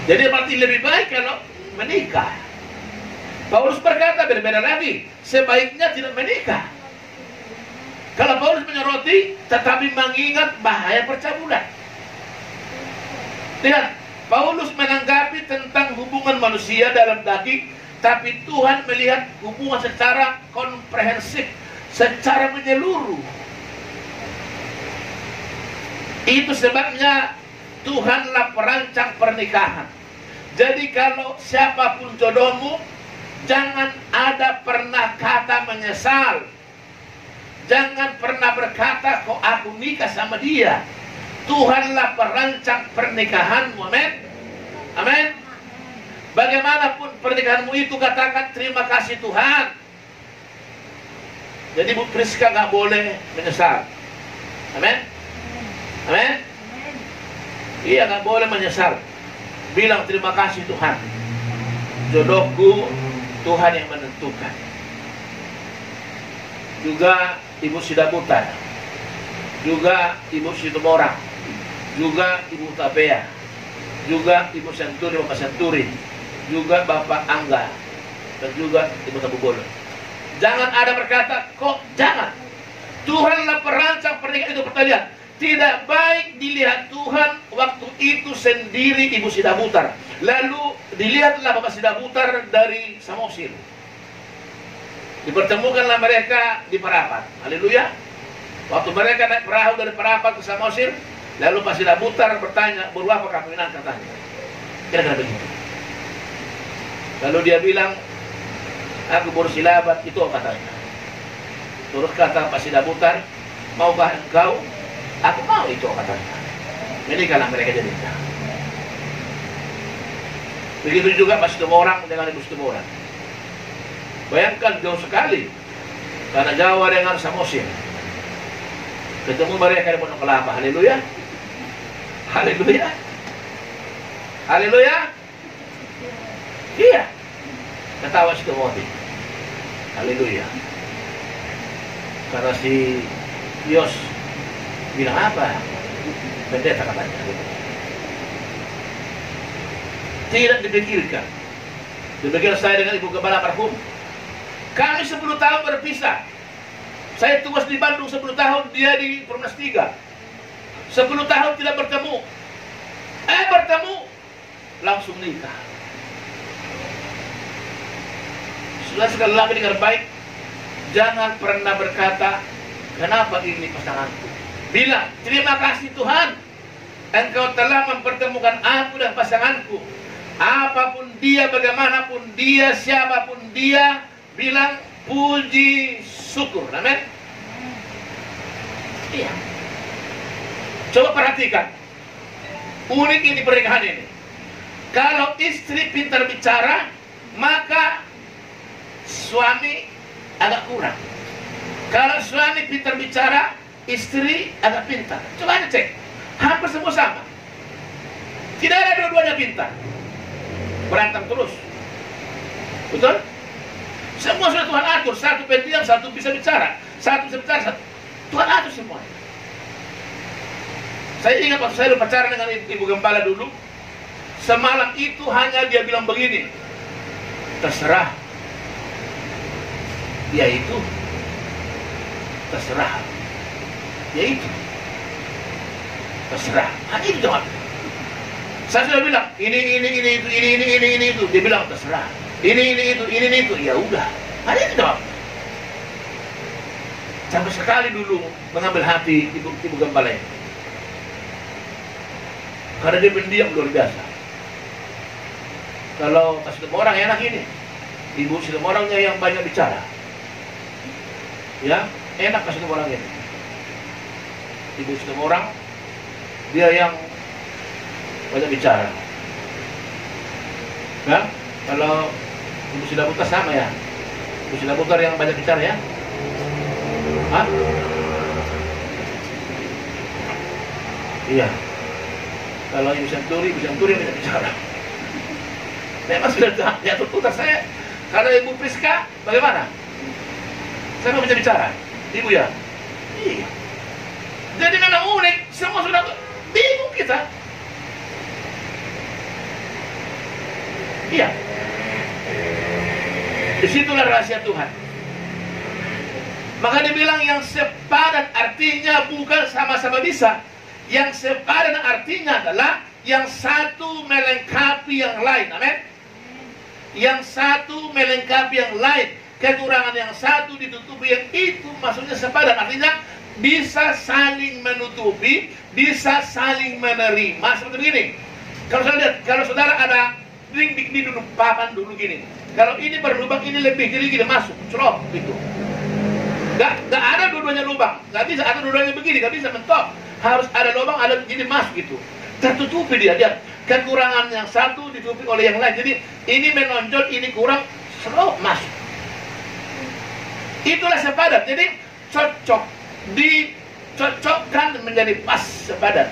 Jadi berarti lebih baik kalau menikah. Paulus berkata berbeda lagi, sebaiknya tidak menikah. Kalau Paulus menyoroti, tetapi mengingat bahaya percabulan. Lihat, Paulus menanggapi tentang hubungan manusia dalam daging, tapi Tuhan melihat hubungan secara komprehensif, secara menyeluruh. Itu sebabnya Tuhanlah perancang pernikahan. Jadi kalau siapapun jodohmu, jangan ada pernah kata menyesal. Jangan pernah berkata, kok aku nikah sama dia. Tuhanlah perancang pernikahanmu. Amin. Amin. Bagaimanapun pernikahanmu itu, katakan terima kasih Tuhan. Jadi Bu Priska nggak boleh menyesal. Amin. Amin. Iya, nggak boleh menyesal. Bilang terima kasih Tuhan. Jodohku Tuhan yang menentukan. Juga Ibu Sidabutan, juga Ibu Situmorang, juga Ibu Tabea, juga Ibu Senturi, Bapak Senturi, juga Bapak Angga, dan juga Ibu Tabugolo. Jangan ada berkata, kok jangan. Tuhanlah perancang pernikahan itu. Pertanyaan, tidak baik dilihat Tuhan waktu itu sendiri Ibu Sidabutar. Lalu dilihatlah Bapak Sidabutar dari Samosir. Dipertemukanlah mereka di Parapat. Haleluya. Waktu mereka naik perahu dari Parapat ke Samosir, lalu Pak Sidabutar bertanya, baru apa kawinannya, katanya. Kira-kira begitu. Lalu dia bilang, aku baru silabat, itu katanya. Terus kata Pak Sidabutar, maukah engkau? Aku mau itu, katanya. Menikahlah mereka jadi. Begitu juga Pak Situmorang dengan Ibu Situmorang. Bayangkan jauh sekali. Karena Jawa dengan Samosir. Ketemu mereka di Pondok Kelapa. Haleluya. Haleluya. Haleluya. Iya. Ketawa Situmorang. Haleluya. Karena si Yos bilang apa? Pendeta katanya. Tidak dipikirkan. Demikian saya dengan Ibu Gembala Marhum. Kami 10 tahun berpisah. Saya tugas di Bandung 10 tahun, dia di Perumnas 3. 10 tahun tidak bertemu. Bertemu, langsung nikah. Sudah sekali lagi dengar baik, jangan pernah berkata, kenapa ini pasanganku? bilang, terima kasih Tuhan, Engkau telah mempertemukan aku dan pasanganku. Apapun dia, bagaimanapun dia, siapapun dia, bilang puji syukur. Amin. Iya. Coba perhatikan, unik ini pernikahan ini. Kalau istri pintar bicara, maka suami agak kurang. Kalau suami pintar bicara, istri agak pintar. Coba anda cek, hampir semua sama. Tidak ada dua-duanya pintar. Berantem terus. Betul? Semua sudah Tuhan atur. Satu pendiam, satu bisa bicara. Satu bisa bicara, satu. Tuhan atur semua. Saya ingat waktu saya berpacaran dengan ibu gembala dulu, semalam itu hanya dia bilang begini, terserah. Ya itu. Terserah. Ya itu. Terserah. Hanya itu doang. Saya sudah bilang, ini itu. Dia bilang terserah. Ini itu. Ya udah. Hanya itu doang. Sampai sekali dulu mengambil hati ibu gembala ini. Karena dia pendiam luar biasa. Kalau kasih ketemu orang enak ini, ibu ketemu orangnya yang banyak bicara, ya enak kasih ketemu orang ini. Ibu ketemu orang, dia yang banyak bicara. Nah, kalau ibu sudah putar sama ya, ibu sudah putar yang banyak bicara ya. Hah? Iya. Kalau ibu senturi yang banyak bicara. Memang sudah jatuh putar saya. Kalau ibu Priska, bagaimana? Saya mau bisa bicara. Ibu ya? Iya. Jadi memang unik. Semua sudah bingung kita. Iya. Disitulah rahasia Tuhan. Maka dibilang yang sepadan artinya bukan sama-sama bisa. Yang sepadan artinya adalah yang satu melengkapi yang lain. Amin. Yang satu melengkapi yang lain. Kekurangan yang satu ditutupi yang itu, maksudnya sepadan. Artinya bisa saling menutupi, bisa saling menerima. Seperti ini. Kalau saya lihat, kalau saudara ada ring di dulu, papan dulu gini. Kalau ini berlubang, ini lebih gini masuk, cerot gitu. Gak ada dua-duanya lubang. Gak bisa ada dua-duanya begini, gak bisa mentok. Harus ada lubang, ada gini masuk gitu. Tertutupi dia. Kekurangan yang satu ditutupi oleh yang lain. Jadi ini menonjol, ini kurang, serok masuk. Itulah sepadan. Jadi cocok, dicocokkan menjadi pas sepadan.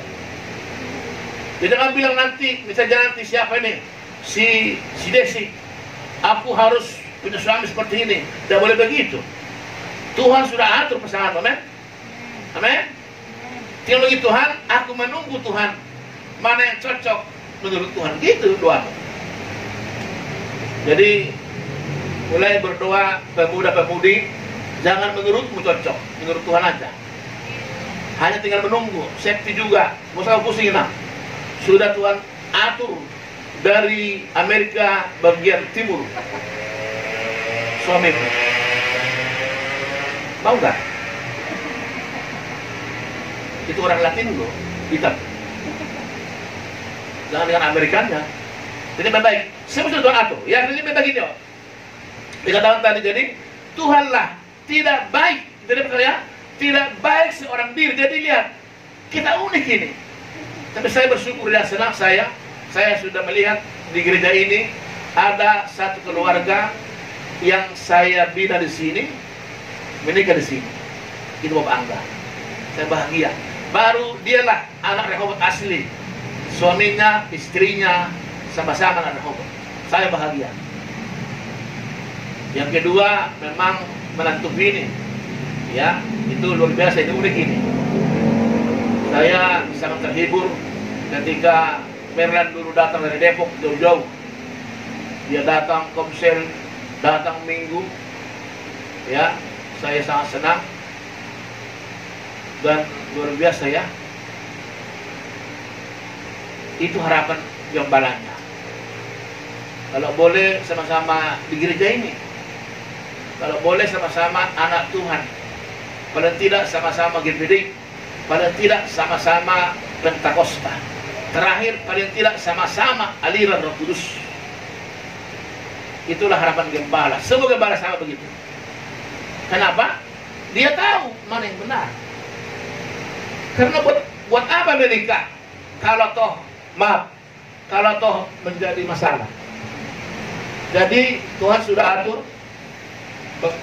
Jadi jangan bilang nanti, misalnya nanti siapa ini, si Desi, aku harus punya suami seperti ini. Tidak boleh begitu. Tuhan sudah atur pasangan, amin. Amin. Teologi Tuhan, aku menunggu Tuhan mana yang cocok menurut Tuhan. Gitu doa. Jadi mulai berdoa pemuda-pemudi, jangan menurutmu cocok, menurut Tuhan aja. Hanya tinggal menunggu. Safety juga, mau usah pusing nah. Sudah Tuhan atur dari Amerika bagian timur. Suamimu mau nggak? Itu orang Latin loh, hitam. Jangan dengan Amerikannya. Jadi baik. Saya mesti Tuhan atur. Ya, ini begini oh. Dikatakan tadi, jadi Tuhanlah tidak baik. Jadi percaya tidak baik seorang diri. Jadi lihat, kita unik ini. Tapi saya bersyukur dan senang saya sudah melihat di gereja ini ada satu keluarga yang saya bina di sini, menikah di sini. Itu Bapak Angga. Saya bahagia. Baru dialah anak Rehobot asli. Suaminya, istrinya sama-sama anak Rehobot. Saya bahagia. Yang kedua memang menantu ini. Ya, itu luar biasa, itu unik ini. Saya sangat terhibur ketika Merlan dulu datang dari Depok jauh-jauh. Dia datang komsel, datang minggu. Ya, saya sangat senang. Dan luar biasa ya. Itu harapan gembalanya. Kalau boleh sama-sama di gereja ini. Kalau boleh sama-sama anak Tuhan. Paling tidak sama-sama GPD. paling tidak sama-sama Pentakosta. Terakhir paling tidak sama-sama aliran Roh Kudus. Itulah harapan gembala. Semua gembala sama begitu. Kenapa? Dia tahu mana yang benar. Karena buat apa menikah kalau toh menjadi masalah. Jadi Tuhan sudah atur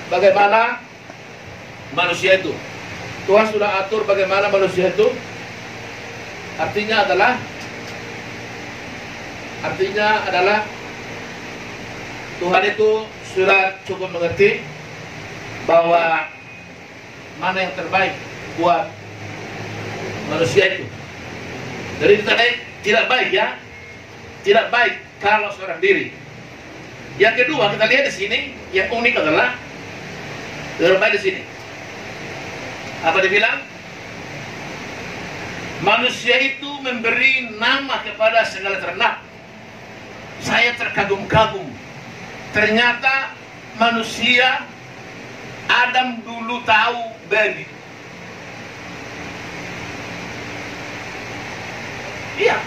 bagaimana manusia itu. Tuhan sudah atur bagaimana manusia itu. Artinya adalah Tuhan itu sudah cukup mengerti bahwa mana yang terbaik buat manusia itu. Jadi tidak baik ya, tidak baik kalau seorang diri. Yang kedua kita lihat di sini, yang unik adalah baik di sini. Apa dibilang? Manusia itu memberi nama kepada segala ternak. Saya terkagum-kagum. Ternyata manusia Adam dulu tahu babi. Iya.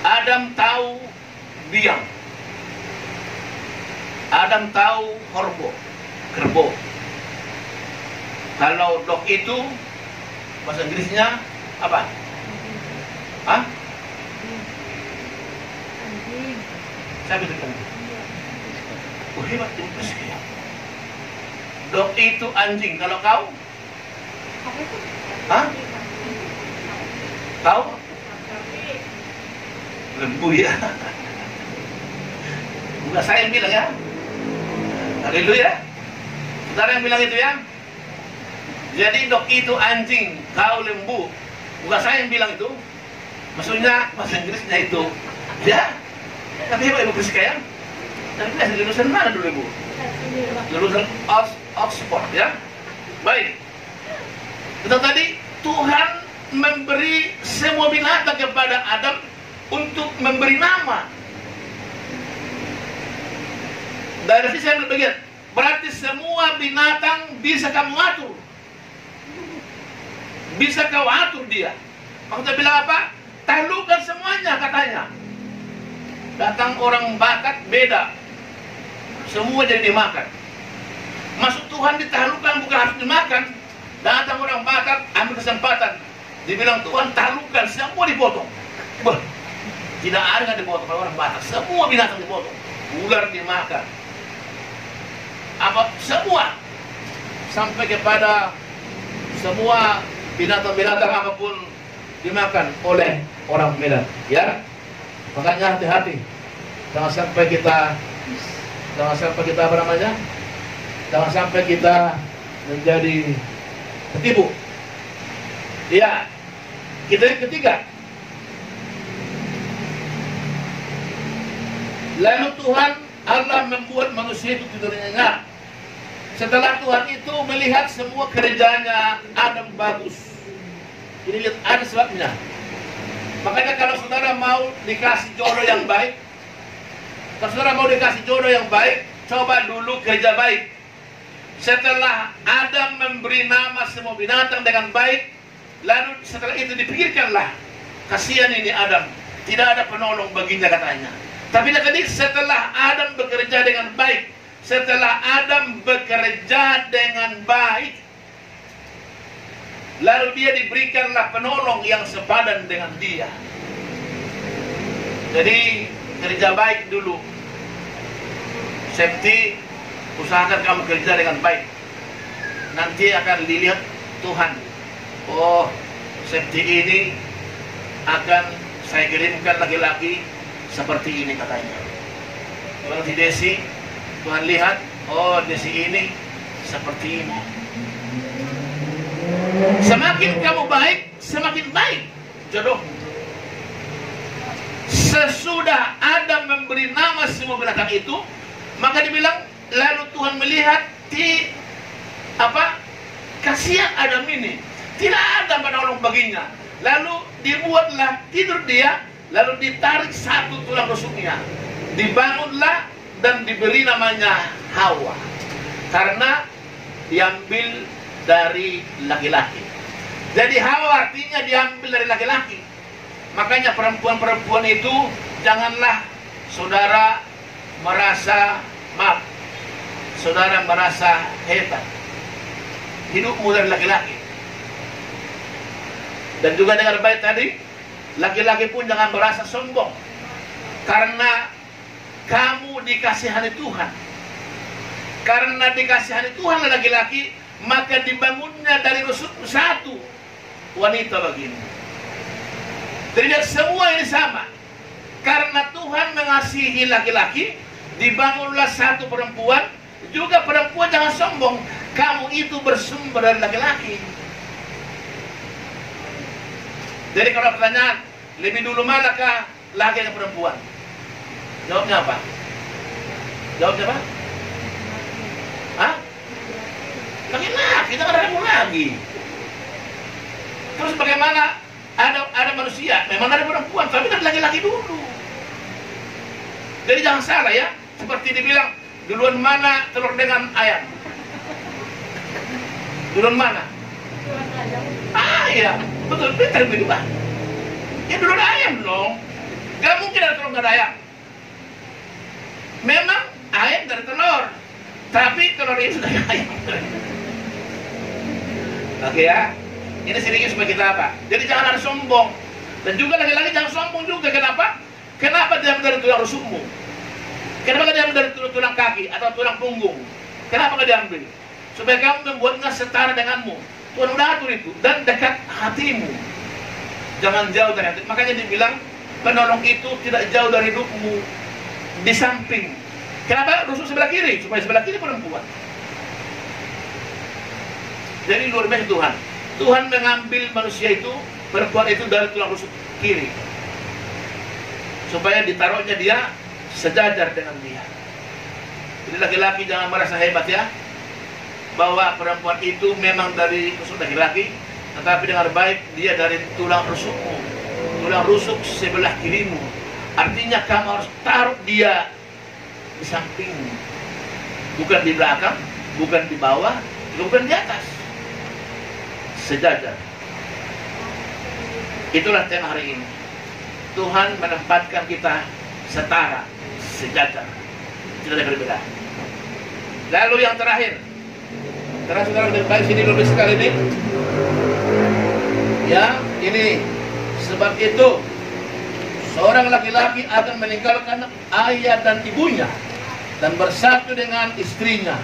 Adam tahu biang. Adam tahu kerbau. Kalau dog itu bahasa Inggrisnya apa? Hah? Saya bilang anjing. Oh hebat, impress ya. Dog itu anjing. Kalau kau? Hah? Tahu? Lembu ya. Bukan saya yang bilang ya. Haleluya. Saudara yang bilang itu ya. Jadi dok itu anjing, kau lembu. Bukan saya yang bilang itu. Maksudnya bahasa Inggrisnya itu. Ya. Tapi hebat Ibu Priska ya. Tapi lulusan mana dulu Ibu? Lulusan Oxford ya. Baik. Itu tadi Tuhan memberi semua binatang kepada Adam untuk memberi nama. Dari sisi yang berbagian, berarti semua binatang bisa kamu atur. Bisa kau atur dia. Maksudnya bilang apa? Taklukkan semuanya katanya. Datang orang bakat beda. Semua jadi dimakan. Maksud Tuhan ditaklukkan bukan harus dimakan. Datang orang bakat, ambil kesempatan. Dibilang Tuhan taklukkan, semua dipotong. Tidak ada yang dipotong oleh orang batak. Semua binatang dipotong. Ular dimakan. Apa? Semua. Sampai kepada semua binatang-binatang apapun dimakan oleh orang Medan. Ya. Makanya hati-hati. Jangan sampai kita apa namanya? Jangan sampai kita menjadi ketipu. Ya. Kita yang ketiga. Lalu Tuhan Allah membuat manusia itu tidur nyenyak. Setelah Tuhan itu melihat semua kerjanya Adam bagus. Ini lihat ada sebabnya. Makanya kalau saudara mau dikasih jodoh yang baik, coba dulu kerja baik. Setelah Adam memberi nama semua binatang dengan baik, lalu setelah itu dipikirkanlah, kasihan ini Adam, tidak ada penolong baginya katanya. Tapi tadi setelah Adam bekerja dengan baik, lalu dia diberikanlah penolong yang sepadan dengan dia. Jadi kerja baik dulu. Safety, usahakan kamu kerja dengan baik. Nanti akan dilihat Tuhan. Oh, safety ini akan saya kirimkan laki-laki seperti ini katanya. Kalau di Desi, Tuhan lihat, oh Desi ini seperti ini. Semakin kamu baik, semakin baik jodoh. Sesudah Adam memberi nama semua binatang itu, maka dibilang, lalu Tuhan melihat kasihan Adam ini, tidak ada penolong baginya. Lalu dibuatlah tidur dia, lalu ditarik satu tulang rusuknya, dibangunlah dan diberi namanya Hawa, karena diambil dari laki-laki. Jadi Hawa artinya diambil dari laki-laki. Makanya perempuan-perempuan itu janganlah saudara merasa saudara merasa hebat. Hidupmu dari laki-laki. Dan juga dengar baik tadi, laki-laki pun jangan merasa sombong. Karena kamu dikasihani Tuhan. Karena dikasihani Tuhan laki-laki, maka dibangunnya dari rusukmu satu wanita bagimu. Jadi semua ini sama. Karena Tuhan mengasihi laki-laki, dibangunlah satu perempuan. Juga perempuan jangan sombong, kamu itu bersumber dari laki-laki. Jadi kalau pertanyaan, lebih dulu manakah laki atau perempuan? Jawabnya apa? Jawabnya apa? Hah? Laki-laki, jangan ragu lagi. Terus bagaimana ada manusia, memang ada perempuan, tapi dari laki-laki dulu. Jadi jangan salah ya, seperti dibilang, duluan mana telur dengan ayam? Duluan mana? Ayam, betul, pintar berdua. Ya duluan ayam dong. Gak mungkin ada telur dari ayam. Memang ayam dari telur, tapi telur itu dari ayam. Oke ya, ini sedikit supaya kita apa? Jadi jangan ada sombong. Dan juga laki-laki jangan sombong juga. Kenapa? Kenapa dia dari tulang rusukmu? Kenapa dia dari tulang kaki atau tulang punggung? Kenapa nggak diambil? Supaya kamu membuatnya setara denganmu. Tuhan udah atur itu. Dan dekat hatimu. Jangan jauh dari hati. Makanya dibilang penolong itu tidak jauh dari hidupmu. Di samping. Kenapa? Rusuk sebelah kiri. Supaya sebelah kiri perempuan. Jadi luar biasa Tuhan. Tuhan mengambil manusia itu, perempuan itu dari tulang rusuk kiri. Supaya ditaruhnya dia sejajar dengan dia. Jadi laki-laki jangan merasa hebat ya, bahwa perempuan itu memang dari rusuk laki-laki, tetapi dengan baik dia dari tulang rusukmu, tulang rusuk sebelah kirimu. Artinya kamu harus taruh dia di sampingmu, bukan di belakang, bukan di bawah, bukan di atas, sejajar. Itulah tema hari ini. Tuhan menempatkan kita setara, sejajar, tidak ada perbedaan. Lalu yang terakhir, karena saudara lebih baik sini lebih sekali ini, ya ini sebab itu seorang laki-laki akan meninggalkan ayah dan ibunya dan bersatu dengan istrinya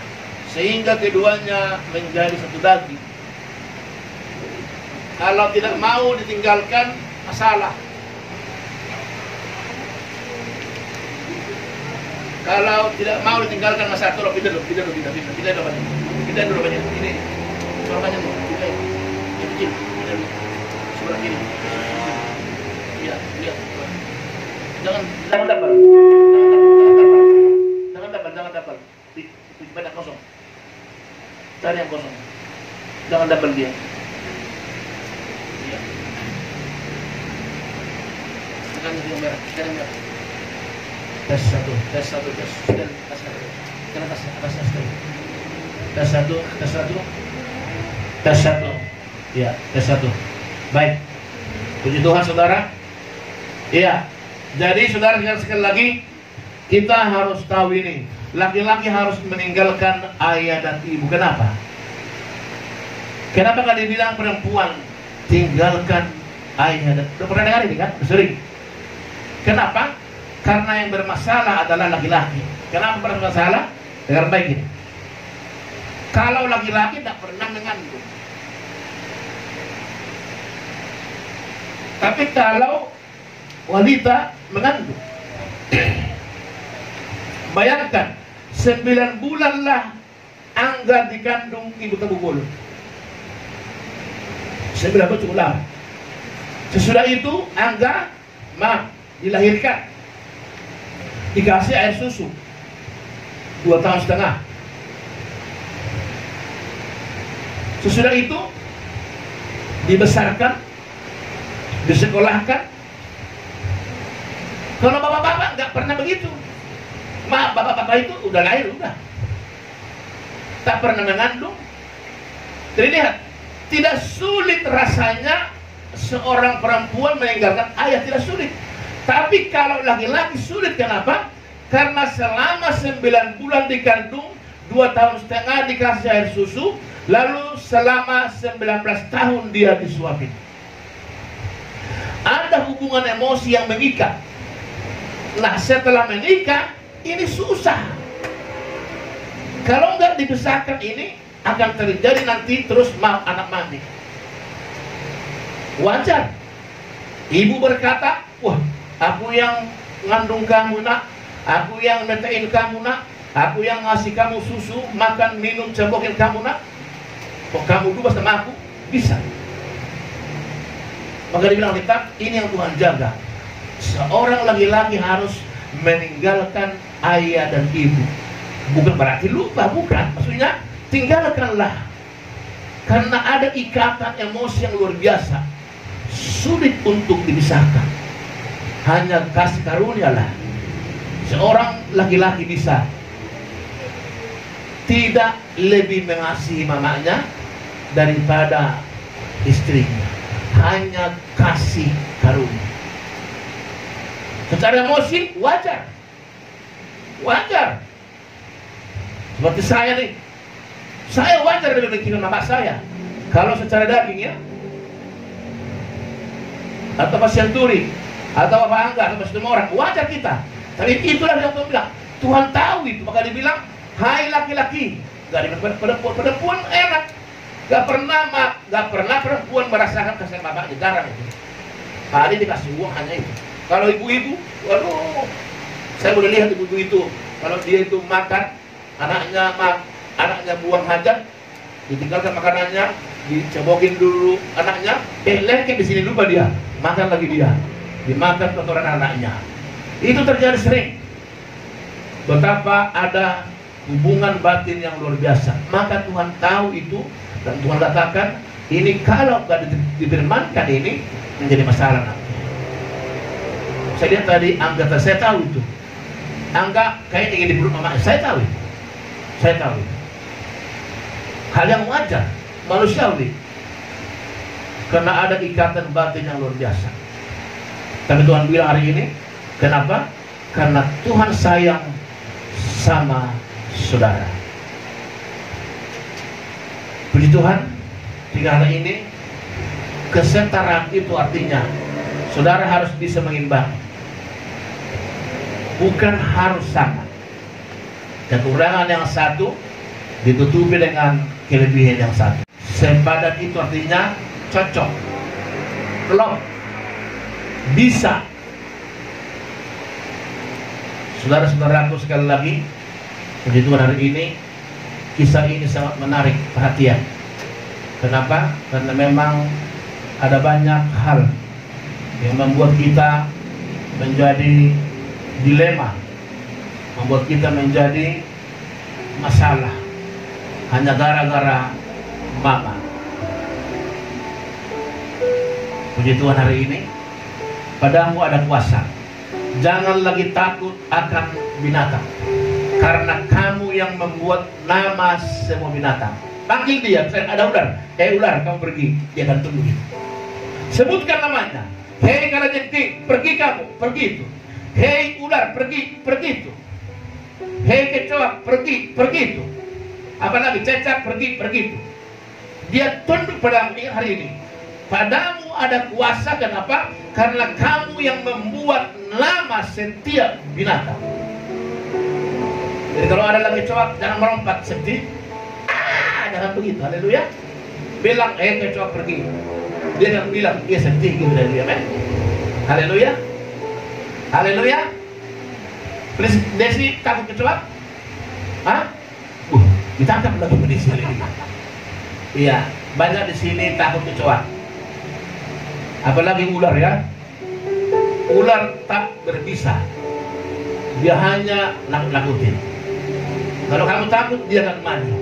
sehingga keduanya menjadi satu daging. Kalau tidak mau ditinggalkan, masalah. Kalau tidak mau ditinggalkan masalah, tolong pindah dulu banyak. Ini suaranya tuh, pindah. Yang kecil, pindah dulu. Sebelah kiri. Iya. Jangan dabal. Banyak kosong. Cari yang kosong. Jangan dabal dia. Iya. Sekarang yang merah. Tes satu. Ya, tes satu. Baik. Puji Tuhan saudara. Iya. Jadi saudara sekali lagi, kita harus tahu ini. Laki-laki harus meninggalkan ayah dan ibu. Kenapa? Kenapa kan dibilang perempuan tinggalkan ayah dan ibu? Udah pernah dengar ini kan? Sering. Kenapa? Karena yang bermasalah adalah laki-laki. Kenapa bermasalah? Dengar baik ini. Kalau laki-laki tidak pernah mengandung. Tapi kalau wanita mengandung, bayangkan 9 bulanlah Angga dikandung ibu Tabugol. 9 bulan cukup lama. Sesudah itu Angga dilahirkan, dikasih air susu 2,5 tahun. Sesudah itu dibesarkan, disekolahkan. Kalau bapak-bapak nggak pernah begitu. Bapak-bapak itu udah lahir, udah tak pernah mengandung, Jadi lihat, tidak sulit rasanya seorang perempuan meninggalkan ayah, tidak sulit. Tapi kalau laki-laki sulit, kenapa? Karena selama 9 bulan dikandung, 2 tahun setengah dikasih air susu, lalu selama 19 tahun dia disuapin. Ada hubungan emosi yang mengikat. Nah, setelah menikah, ini susah. Kalau nggak dipisahkan, ini akan terjadi nanti terus anak mandi. Wajar. Ibu berkata, wah, aku yang ngandung kamu nak, aku yang netain kamu nak, aku yang ngasih kamu susu, makan, minum, cebokin kamu nak. Kok kamu dua sama aku? Bisa. Maka dibilang kitab, ini yang Tuhan jaga. Seorang laki-laki harus meninggalkan ayah dan ibu. Bukan berarti lupa, bukan. Maksudnya, tinggalkanlah. Karena ada ikatan emosi yang luar biasa. Sulit untuk dipisahkan. Hanya kasih karunia lah. Seorang laki-laki bisa tidak lebih mengasihi mamanya daripada istrinya. Hanya kasih karunia. Secara emosi wajar. Wajar. Seperti saya nih. Saya wajar lebih memikirkan mama saya. Kalau secara daging ya. Atau Pak Senturi, atau Pak Angga, atau semua orang, wajar kita. Tapi itulah yang Tuhan bilang. Tuhan tahu itu, maka dibilang, hai laki-laki, gak ada perempuan enak. Gak pernah perempuan merasakan kasih bapaknya, jarang itu. Hari dikasih uang hanya itu. Kalau ibu-ibu, waduh, saya boleh lihat ibu-ibu itu. Kalau dia itu makan, anaknya buang hajat, ditinggalkan makanannya, dicebokin dulu anaknya, lengket di sini lupa dia, makan lagi dia, dimakan kotoran anaknya. Itu terjadi sering. Betapa ada hubungan batin yang luar biasa. Maka Tuhan tahu itu, dan Tuhan katakan, ini kalau gak difirmankan ini menjadi masalah nanti. Saya lihat tadi Angga, saya tahu itu. Angga kayak ingin di perut mama, saya tahu itu. Saya tahu itu. Hal yang wajar, manusiawi. Karena ada ikatan batin yang luar biasa. Tapi Tuhan bilang hari ini, kenapa? Karena Tuhan sayang sama saudara. Puji Tuhan, tiga hal ini, kesetaraan itu artinya saudara harus bisa mengimbangi. Bukan harus sama. Kekurangan yang satu ditutupi dengan kelebihan yang satu. Sepadan itu artinya cocok, klop, bisa. Saudara-saudaraku sekali lagi, puji Tuhan hari ini, kisah ini sangat menarik perhatian. Kenapa? Karena memang ada banyak hal yang membuat kita menjadi dilema, membuat kita menjadi masalah hanya gara-gara mama. Puji Tuhan hari ini, padamu ada kuasa. Jangan lagi takut akan binatang, karena kamu yang membuat nama semua binatang. Panggil dia, misalnya ada ular, ular kamu pergi, dia akan tunggu. Sebutkan namanya. Hei kalajengking, pergi kamu, pergi itu. Hei ular, pergi itu. Hei kecoa, pergi itu. Apalagi cecak, pergi itu. Dia tunduk padamu hari ini. Padamu ada kuasa, kenapa? Karena kamu yang membuat nama setiap binatang. Jadi kalau ada lagi kecoa, jangan merompat sedih. Jangan begitu, haleluya. Bilang, kecoa pergi. Dia akan bilang, dia sedih gitu dari dia, men. Haleluya. Haleluya. Please, Desi takut kecoa? Hah? Ditangkap lagi Desi hari ini. Iya, banyak di sini takut kecoa. Apalagi ular ya. Ular tak berbisa. Dia hanya nakut-nakutin. Kalau kamu takut, dia akan maju.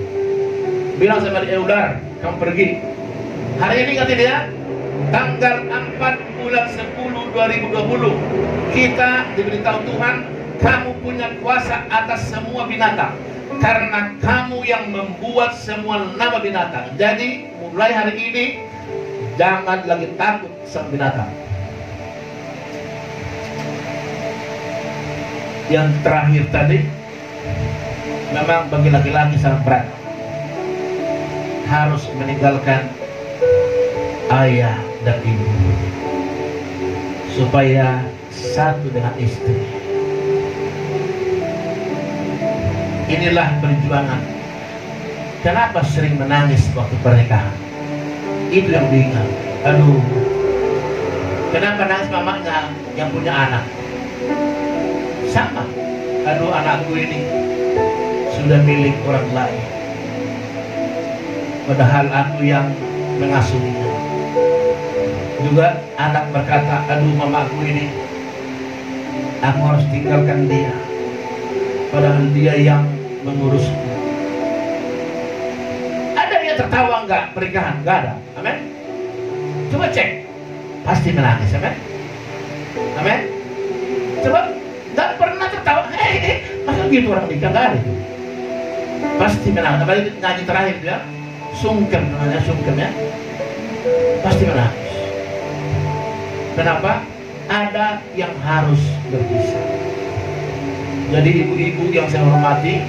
Bilang sama dia, ular, kamu pergi. Hari ini kata dia, tanggal 4 bulan 10 2020, kita diberitahu Tuhan, kamu punya kuasa atas semua binatang. karena kamu yang membuat semua nama binatang. Jadi mulai hari ini jangan lagi takut sama binatang. Yang terakhir tadi, memang bagi laki-laki sangat berat, harus meninggalkan ayah dan ibu supaya satu dengan istri. Inilah perjuangan. Kenapa sering menangis waktu pernikahan? Itu yang diingat. Aduh, kenapa nangis mamanya yang punya anak? Sama. Aduh, anakku ini sudah milik orang lain, padahal aku yang mengasuhnya. Juga anak berkata, aduh mamaku ini, aku harus tinggalkan dia, padahal dia yang mengurusku. Ada yang tertawa enggak pernikahan? Enggak ada. Amin. Coba cek, pasti menangis. Amin. Amin. Coba, enggak pernah tertawa. Masa gitu orang nikah? Enggak ada. Pasti menangis. Apalagi nyanyi terakhir dia, sungkem namanya, sungkem ya, pasti menangis. Kenapa? Ada yang harus berpisah. Jadi ibu-ibu yang saya hormati,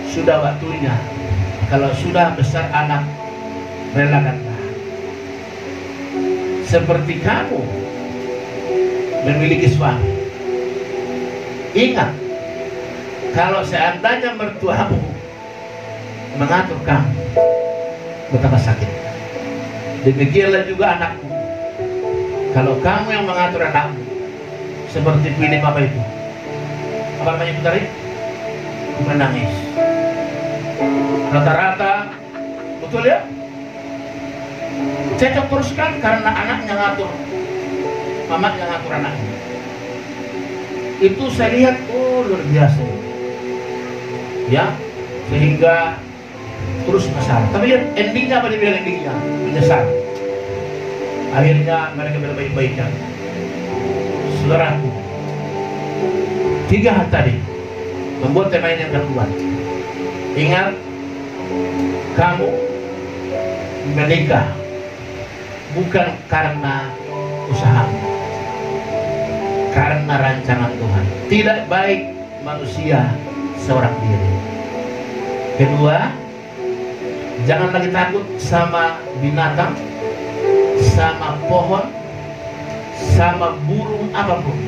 sudah waktunya. Kalau sudah besar anak, relakanlah. Seperti kamu memiliki suami, ingat, kalau seandainya mertuamu mengatur kamu, betapa sakit. Demikianlah juga anakmu. Kalau kamu yang mengatur anakmu, seperti film apa itu? Apa namanya itu tadi? Menangis. Rata-rata, betul ya? Cekap teruskan karena anaknya ngatur, mamanya ngatur anaknya. Itu saya lihat, oh luar biasa. Ya, sehingga terus masalah. Tapi lihat endingnya, apa dia bilang endingnya? Menyesal. Akhirnya mereka berbaik-baikan. Saudaraku, 3 hal tadi membuat tema ini yang kuat. Ingat, kamu menikah bukan karena usahamu, karena rancangan Tuhan. Tidak baik manusia seorang diri. Kedua, jangan lagi takut sama binatang, sama pohon, sama burung apapun.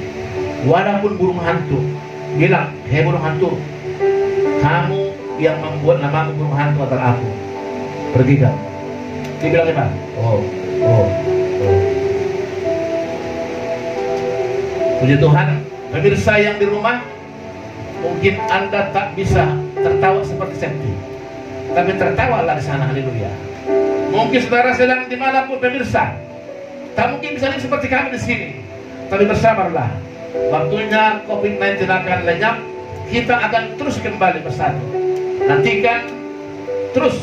Walaupun burung hantu, bilang, hei burung hantu, kamu yang membuat namamu burung hantu adalah aku. Pergi kamu. Dia bilang apa? Oh. Puji Tuhan, pemirsa yang di rumah, mungkin Anda tak bisa tertawa seperti Septi, tapi tertawalah di sana, haleluya. Mungkin saudara sedang dimanapun pemirsa, tak mungkin bisa seperti kami di sini, tapi bersabarlah. Waktunya COVID-19 akan lenyap, kita akan terus kembali bersatu. Nantikan terus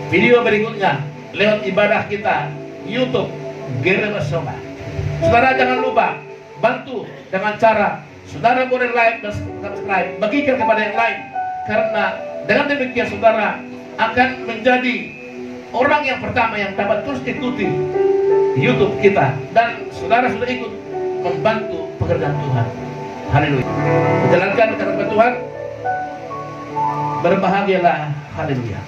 video berikutnya lewat ibadah kita YouTube Gerema Soma. Saudara jangan lupa bantu dengan cara saudara boleh like dan subscribe, bagikan kepada yang lain, karena dengan demikian saudara akan menjadi orang yang pertama yang dapat terus ikuti YouTube kita, dan saudara sudah ikut membantu pekerjaan Tuhan. Haleluya. Menjalankan kata Tuhan, berbahagialah. Haleluya.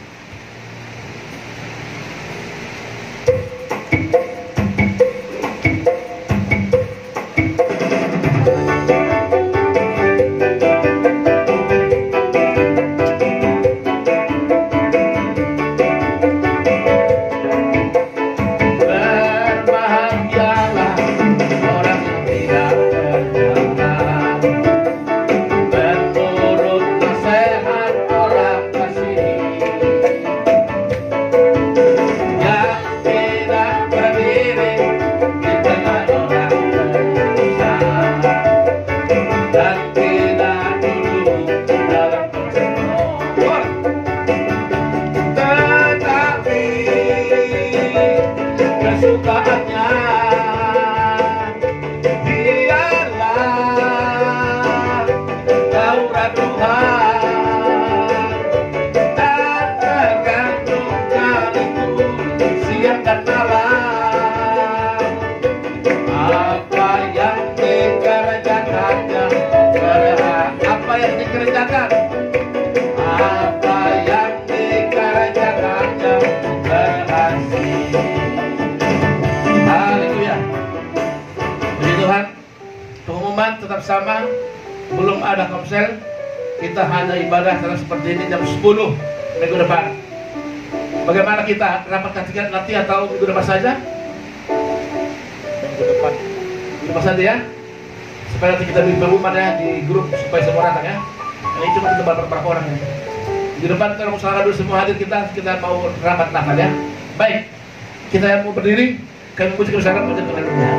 Biarlah Taurat Tuhan tetap sama, belum ada komsel. Kita hanya ibadah seperti ini jam 10 minggu depan. Bagaimana kita rapat kajian nanti atau minggu depan saja? Minggu depan saja ya, supaya nanti kita bikin pengumuman ya di grup supaya semua datang ya. Ini cuma kita beberapa orang ya. Di depan kalau usaha dulu semua hadir, kita mau rapat nafas ya. Baik, kita yang mau berdiri, kami puji kebesaran puji Tuhannya.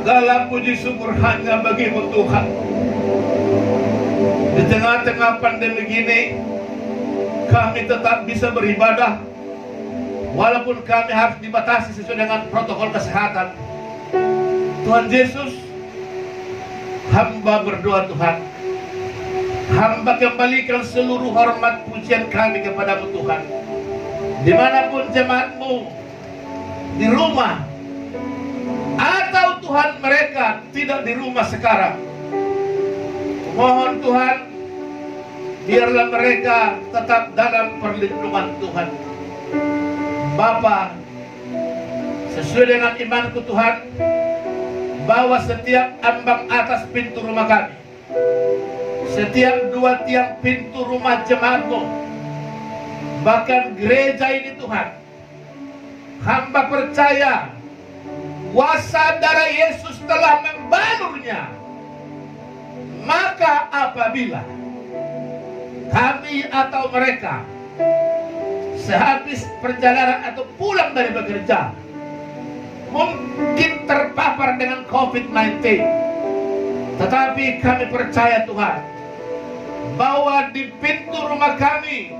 Segala puji syukur hanya bagi-Mu Tuhan. Di tengah-tengah pandemi gini, kami tetap bisa beribadah, walaupun kami harus dibatasi sesuai dengan protokol kesehatan. Tuhan Yesus, hamba berdoa Tuhan, hamba kembalikan seluruh hormat pujian kami kepada-Mu Tuhan. Dimanapun jemaat-Mu, di rumah, atau Tuhan mereka tidak di rumah sekarang, mohon Tuhan, biarlah mereka tetap dalam perlindungan Tuhan. Bapa, sesuai dengan imanku Tuhan, bahwa setiap ambang atas pintu rumah kami, setiap dua tiang pintu rumah jemaat-Mu, bahkan gereja ini Tuhan, hamba percaya kuasa darah Yesus telah membalurnya. Maka apabila kami atau mereka sehabis perjalanan atau pulang dari bekerja mungkin terpapar dengan COVID-19, tetapi kami percaya Tuhan, bahwa di pintu rumah kami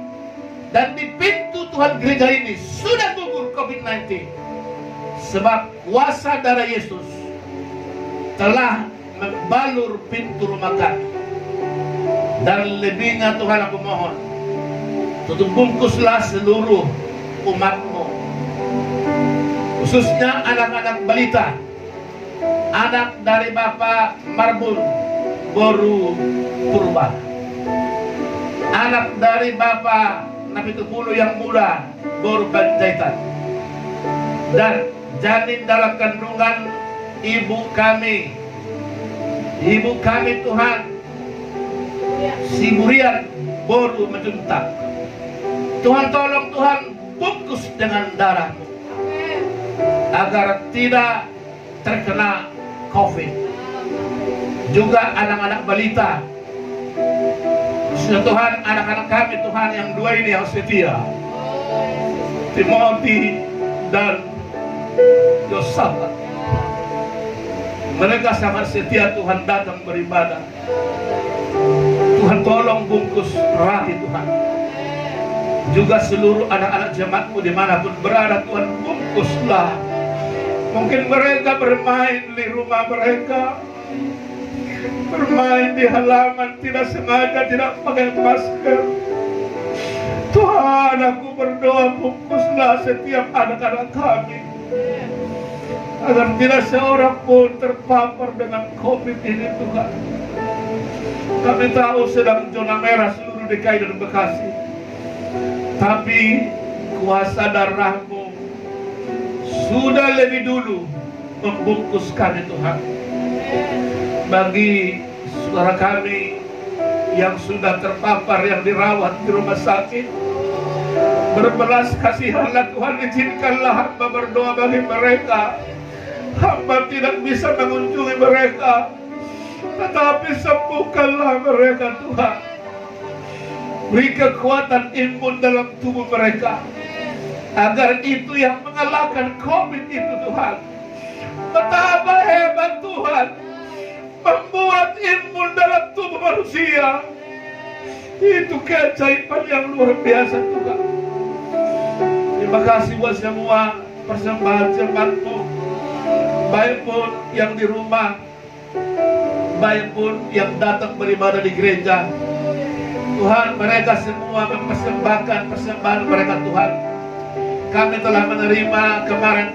dan di pintu Tuhan gereja ini sudah gugur COVID-19. Sebab kuasa darah Yesus telah membalur pintu rumah kami. Dan lebihnya Tuhan, aku mohon, tutup bungkuslah seluruh umat-Mu, khususnya anak-anak balita, anak dari Bapak Marbun Boru Purba, anak dari Bapak Napitupulu yang muda Boru Panjaitan, dan janin dalam kandungan ibu kami Tuhan, si Burian Boru Menjuntak. Tuhan tolong Tuhan, bungkus dengan darah-Mu agar tidak terkena COVID. Juga anak-anak balita, Tuhan, anak-anak kami Tuhan yang dua ini yang setia, Timothy dan Yosafat, mereka sangat setia Tuhan datang beribadah. Tuhan tolong bungkus rahi Tuhan. Juga seluruh anak-anak jemaat-Mu dimanapun berada Tuhan, bungkuslah. Mungkin mereka bermain di rumah mereka, bermain di halaman, tidak sengaja tidak pakai masker. Tuhan, aku berdoa, bungkuslah setiap anak-anak kami, agar tidak seorang pun terpapar dengan COVID ini Tuhan. Kami tahu sedang zona merah seluruh DKI dan Bekasi, tapi kuasa darah-Mu sudah lebih dulu membungkus kami Tuhan. Bagi saudara kami yang sudah terpapar, yang dirawat di rumah sakit, Berbelas kasihanlah Tuhan, izinkanlah hamba berdoa bagi mereka. Hamba tidak bisa mengunjungi mereka, tetapi sembuhkanlah mereka Tuhan. Beri kekuatan imun dalam tubuh mereka, agar itu yang mengalahkan COVID itu Tuhan. Betapa hebat Tuhan membuat imun dalam tubuh manusia. Itu keajaiban yang luar biasa Tuhan. Terima kasih buat semua persembahan jemaat-Mu, baik pun yang di rumah, baik pun yang datang beribadah di gereja. Tuhan, mereka semua mempersembahkan persembahan mereka Tuhan. Kami telah menerima kemarin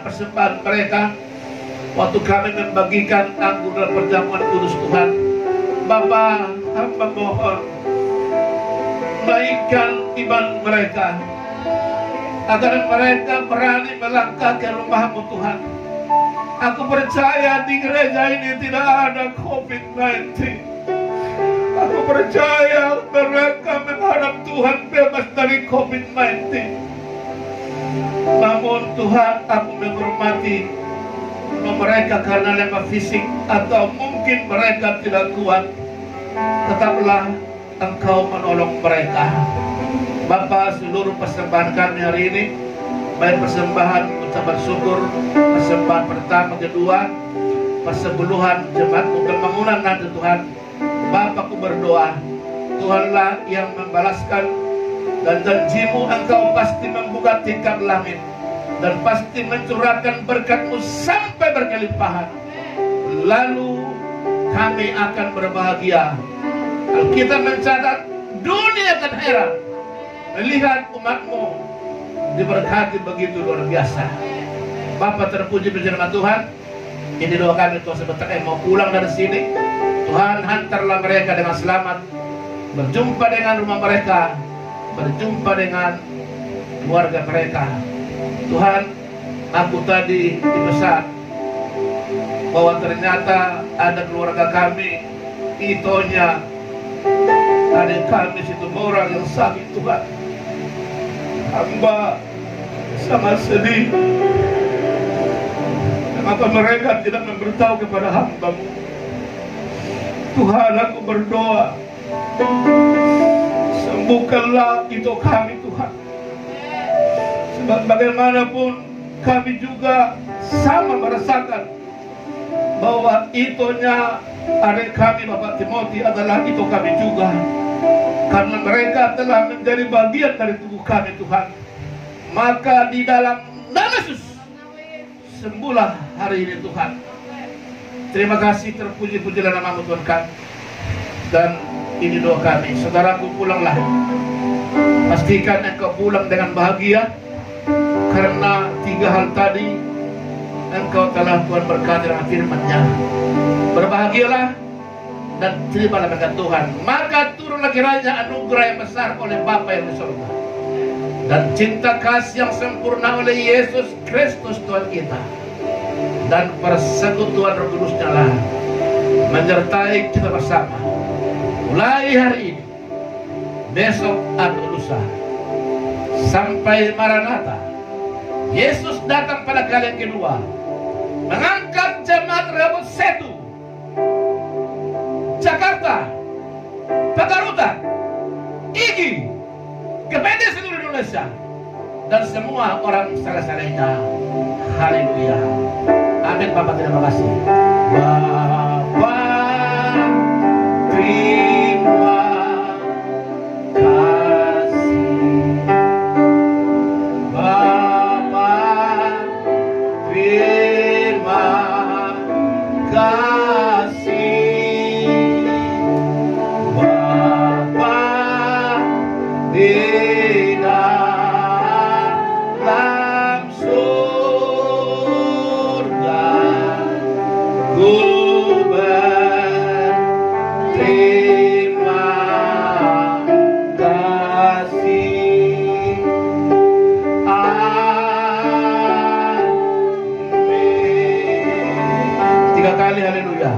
persembahan mereka waktu kami membagikan anggur dalam perjamuan kudus Tuhan. Bapa, hamba mohon naikkan iman mereka, agar mereka berani melangkah ke rumah-Mu Tuhan. Aku percaya di gereja ini tidak ada COVID-19. Aku percaya mereka menghadap Tuhan bebas dari COVID-19. Namun Tuhan, aku menghormati mereka karena lemah fisik atau mungkin mereka tidak kuat. Tetaplah Engkau menolong mereka. Bapa, seluruh persembahan kami hari ini, baik persembahan ucapan syukur, persembahan pertama, kedua, persepuluhan jemaat pembangunan nanti Tuhan. Bapa, aku berdoa, Tuhanlah yang membalaskan, dan janji-Mu Engkau pasti membuka tingkap langit dan pasti mencurahkan berkat-Mu sampai berkelimpahan. Lalu kami akan berbahagia. Alkitab mencatat dunia akan heran melihat umat-Mu diberkati begitu luar biasa. Bapa, terpuji firman Tuhan. Ini doa kami Tuhan, sebentar mau pulang dari sini. Tuhan, hantarlah mereka dengan selamat, berjumpa dengan rumah mereka, berjumpa dengan keluarga mereka. Tuhan, aku tadi dipesan bahwa ternyata ada keluarga kami, Itonya, adik kami situ orang yang sakit Tuhan. Hamba sangat sedih. Kenapa mereka tidak memberitahu kepada hamba-Mu? Tuhan, aku berdoa, sembuhkanlah itu kami Tuhan. Sebab bagaimanapun kami juga sama merasakan bahwa itonya adik kami Bapak Timothy adalah itu kami juga. Karena mereka telah menjadi bagian dari tubuh kami Tuhan. Maka di dalam nama Yesus, sembuhlah hari ini Tuhan. Terima kasih, terpuji-pujilah nama-Mu Tuhan kami. Dan ini doa kami, saudaraku, pulanglah. Pastikan engkau pulang dengan bahagia, karena 3 hal tadi engkau telah Tuhan berkati dengan firman-Nya. Berbahagialah dan terimalah berkat Tuhan. Maka turunlah kiranya anugerah yang besar oleh Bapa yang di surga, dan cinta kasih yang sempurna oleh Yesus Kristus Tuhan kita, dan persekutuan Roh Kudus-Nya lah menyertai kita bersama mulai hari ini, besok atau lusa, sampai Maranatha. Yesus datang pada kali yang kedua, mengangkat jemaat Rambut Setu, Jakarta, Pagarutan, Igi, Gepede seluruh Indonesia, dan semua orang salah-salahnya. Haleluya. Amin. Bapak, terima kasih. Bapak, terima kasih. Bapak, terima kasih. Bapak di dalam surga, ku berterima kasih. Amin. 3 kali haleluya.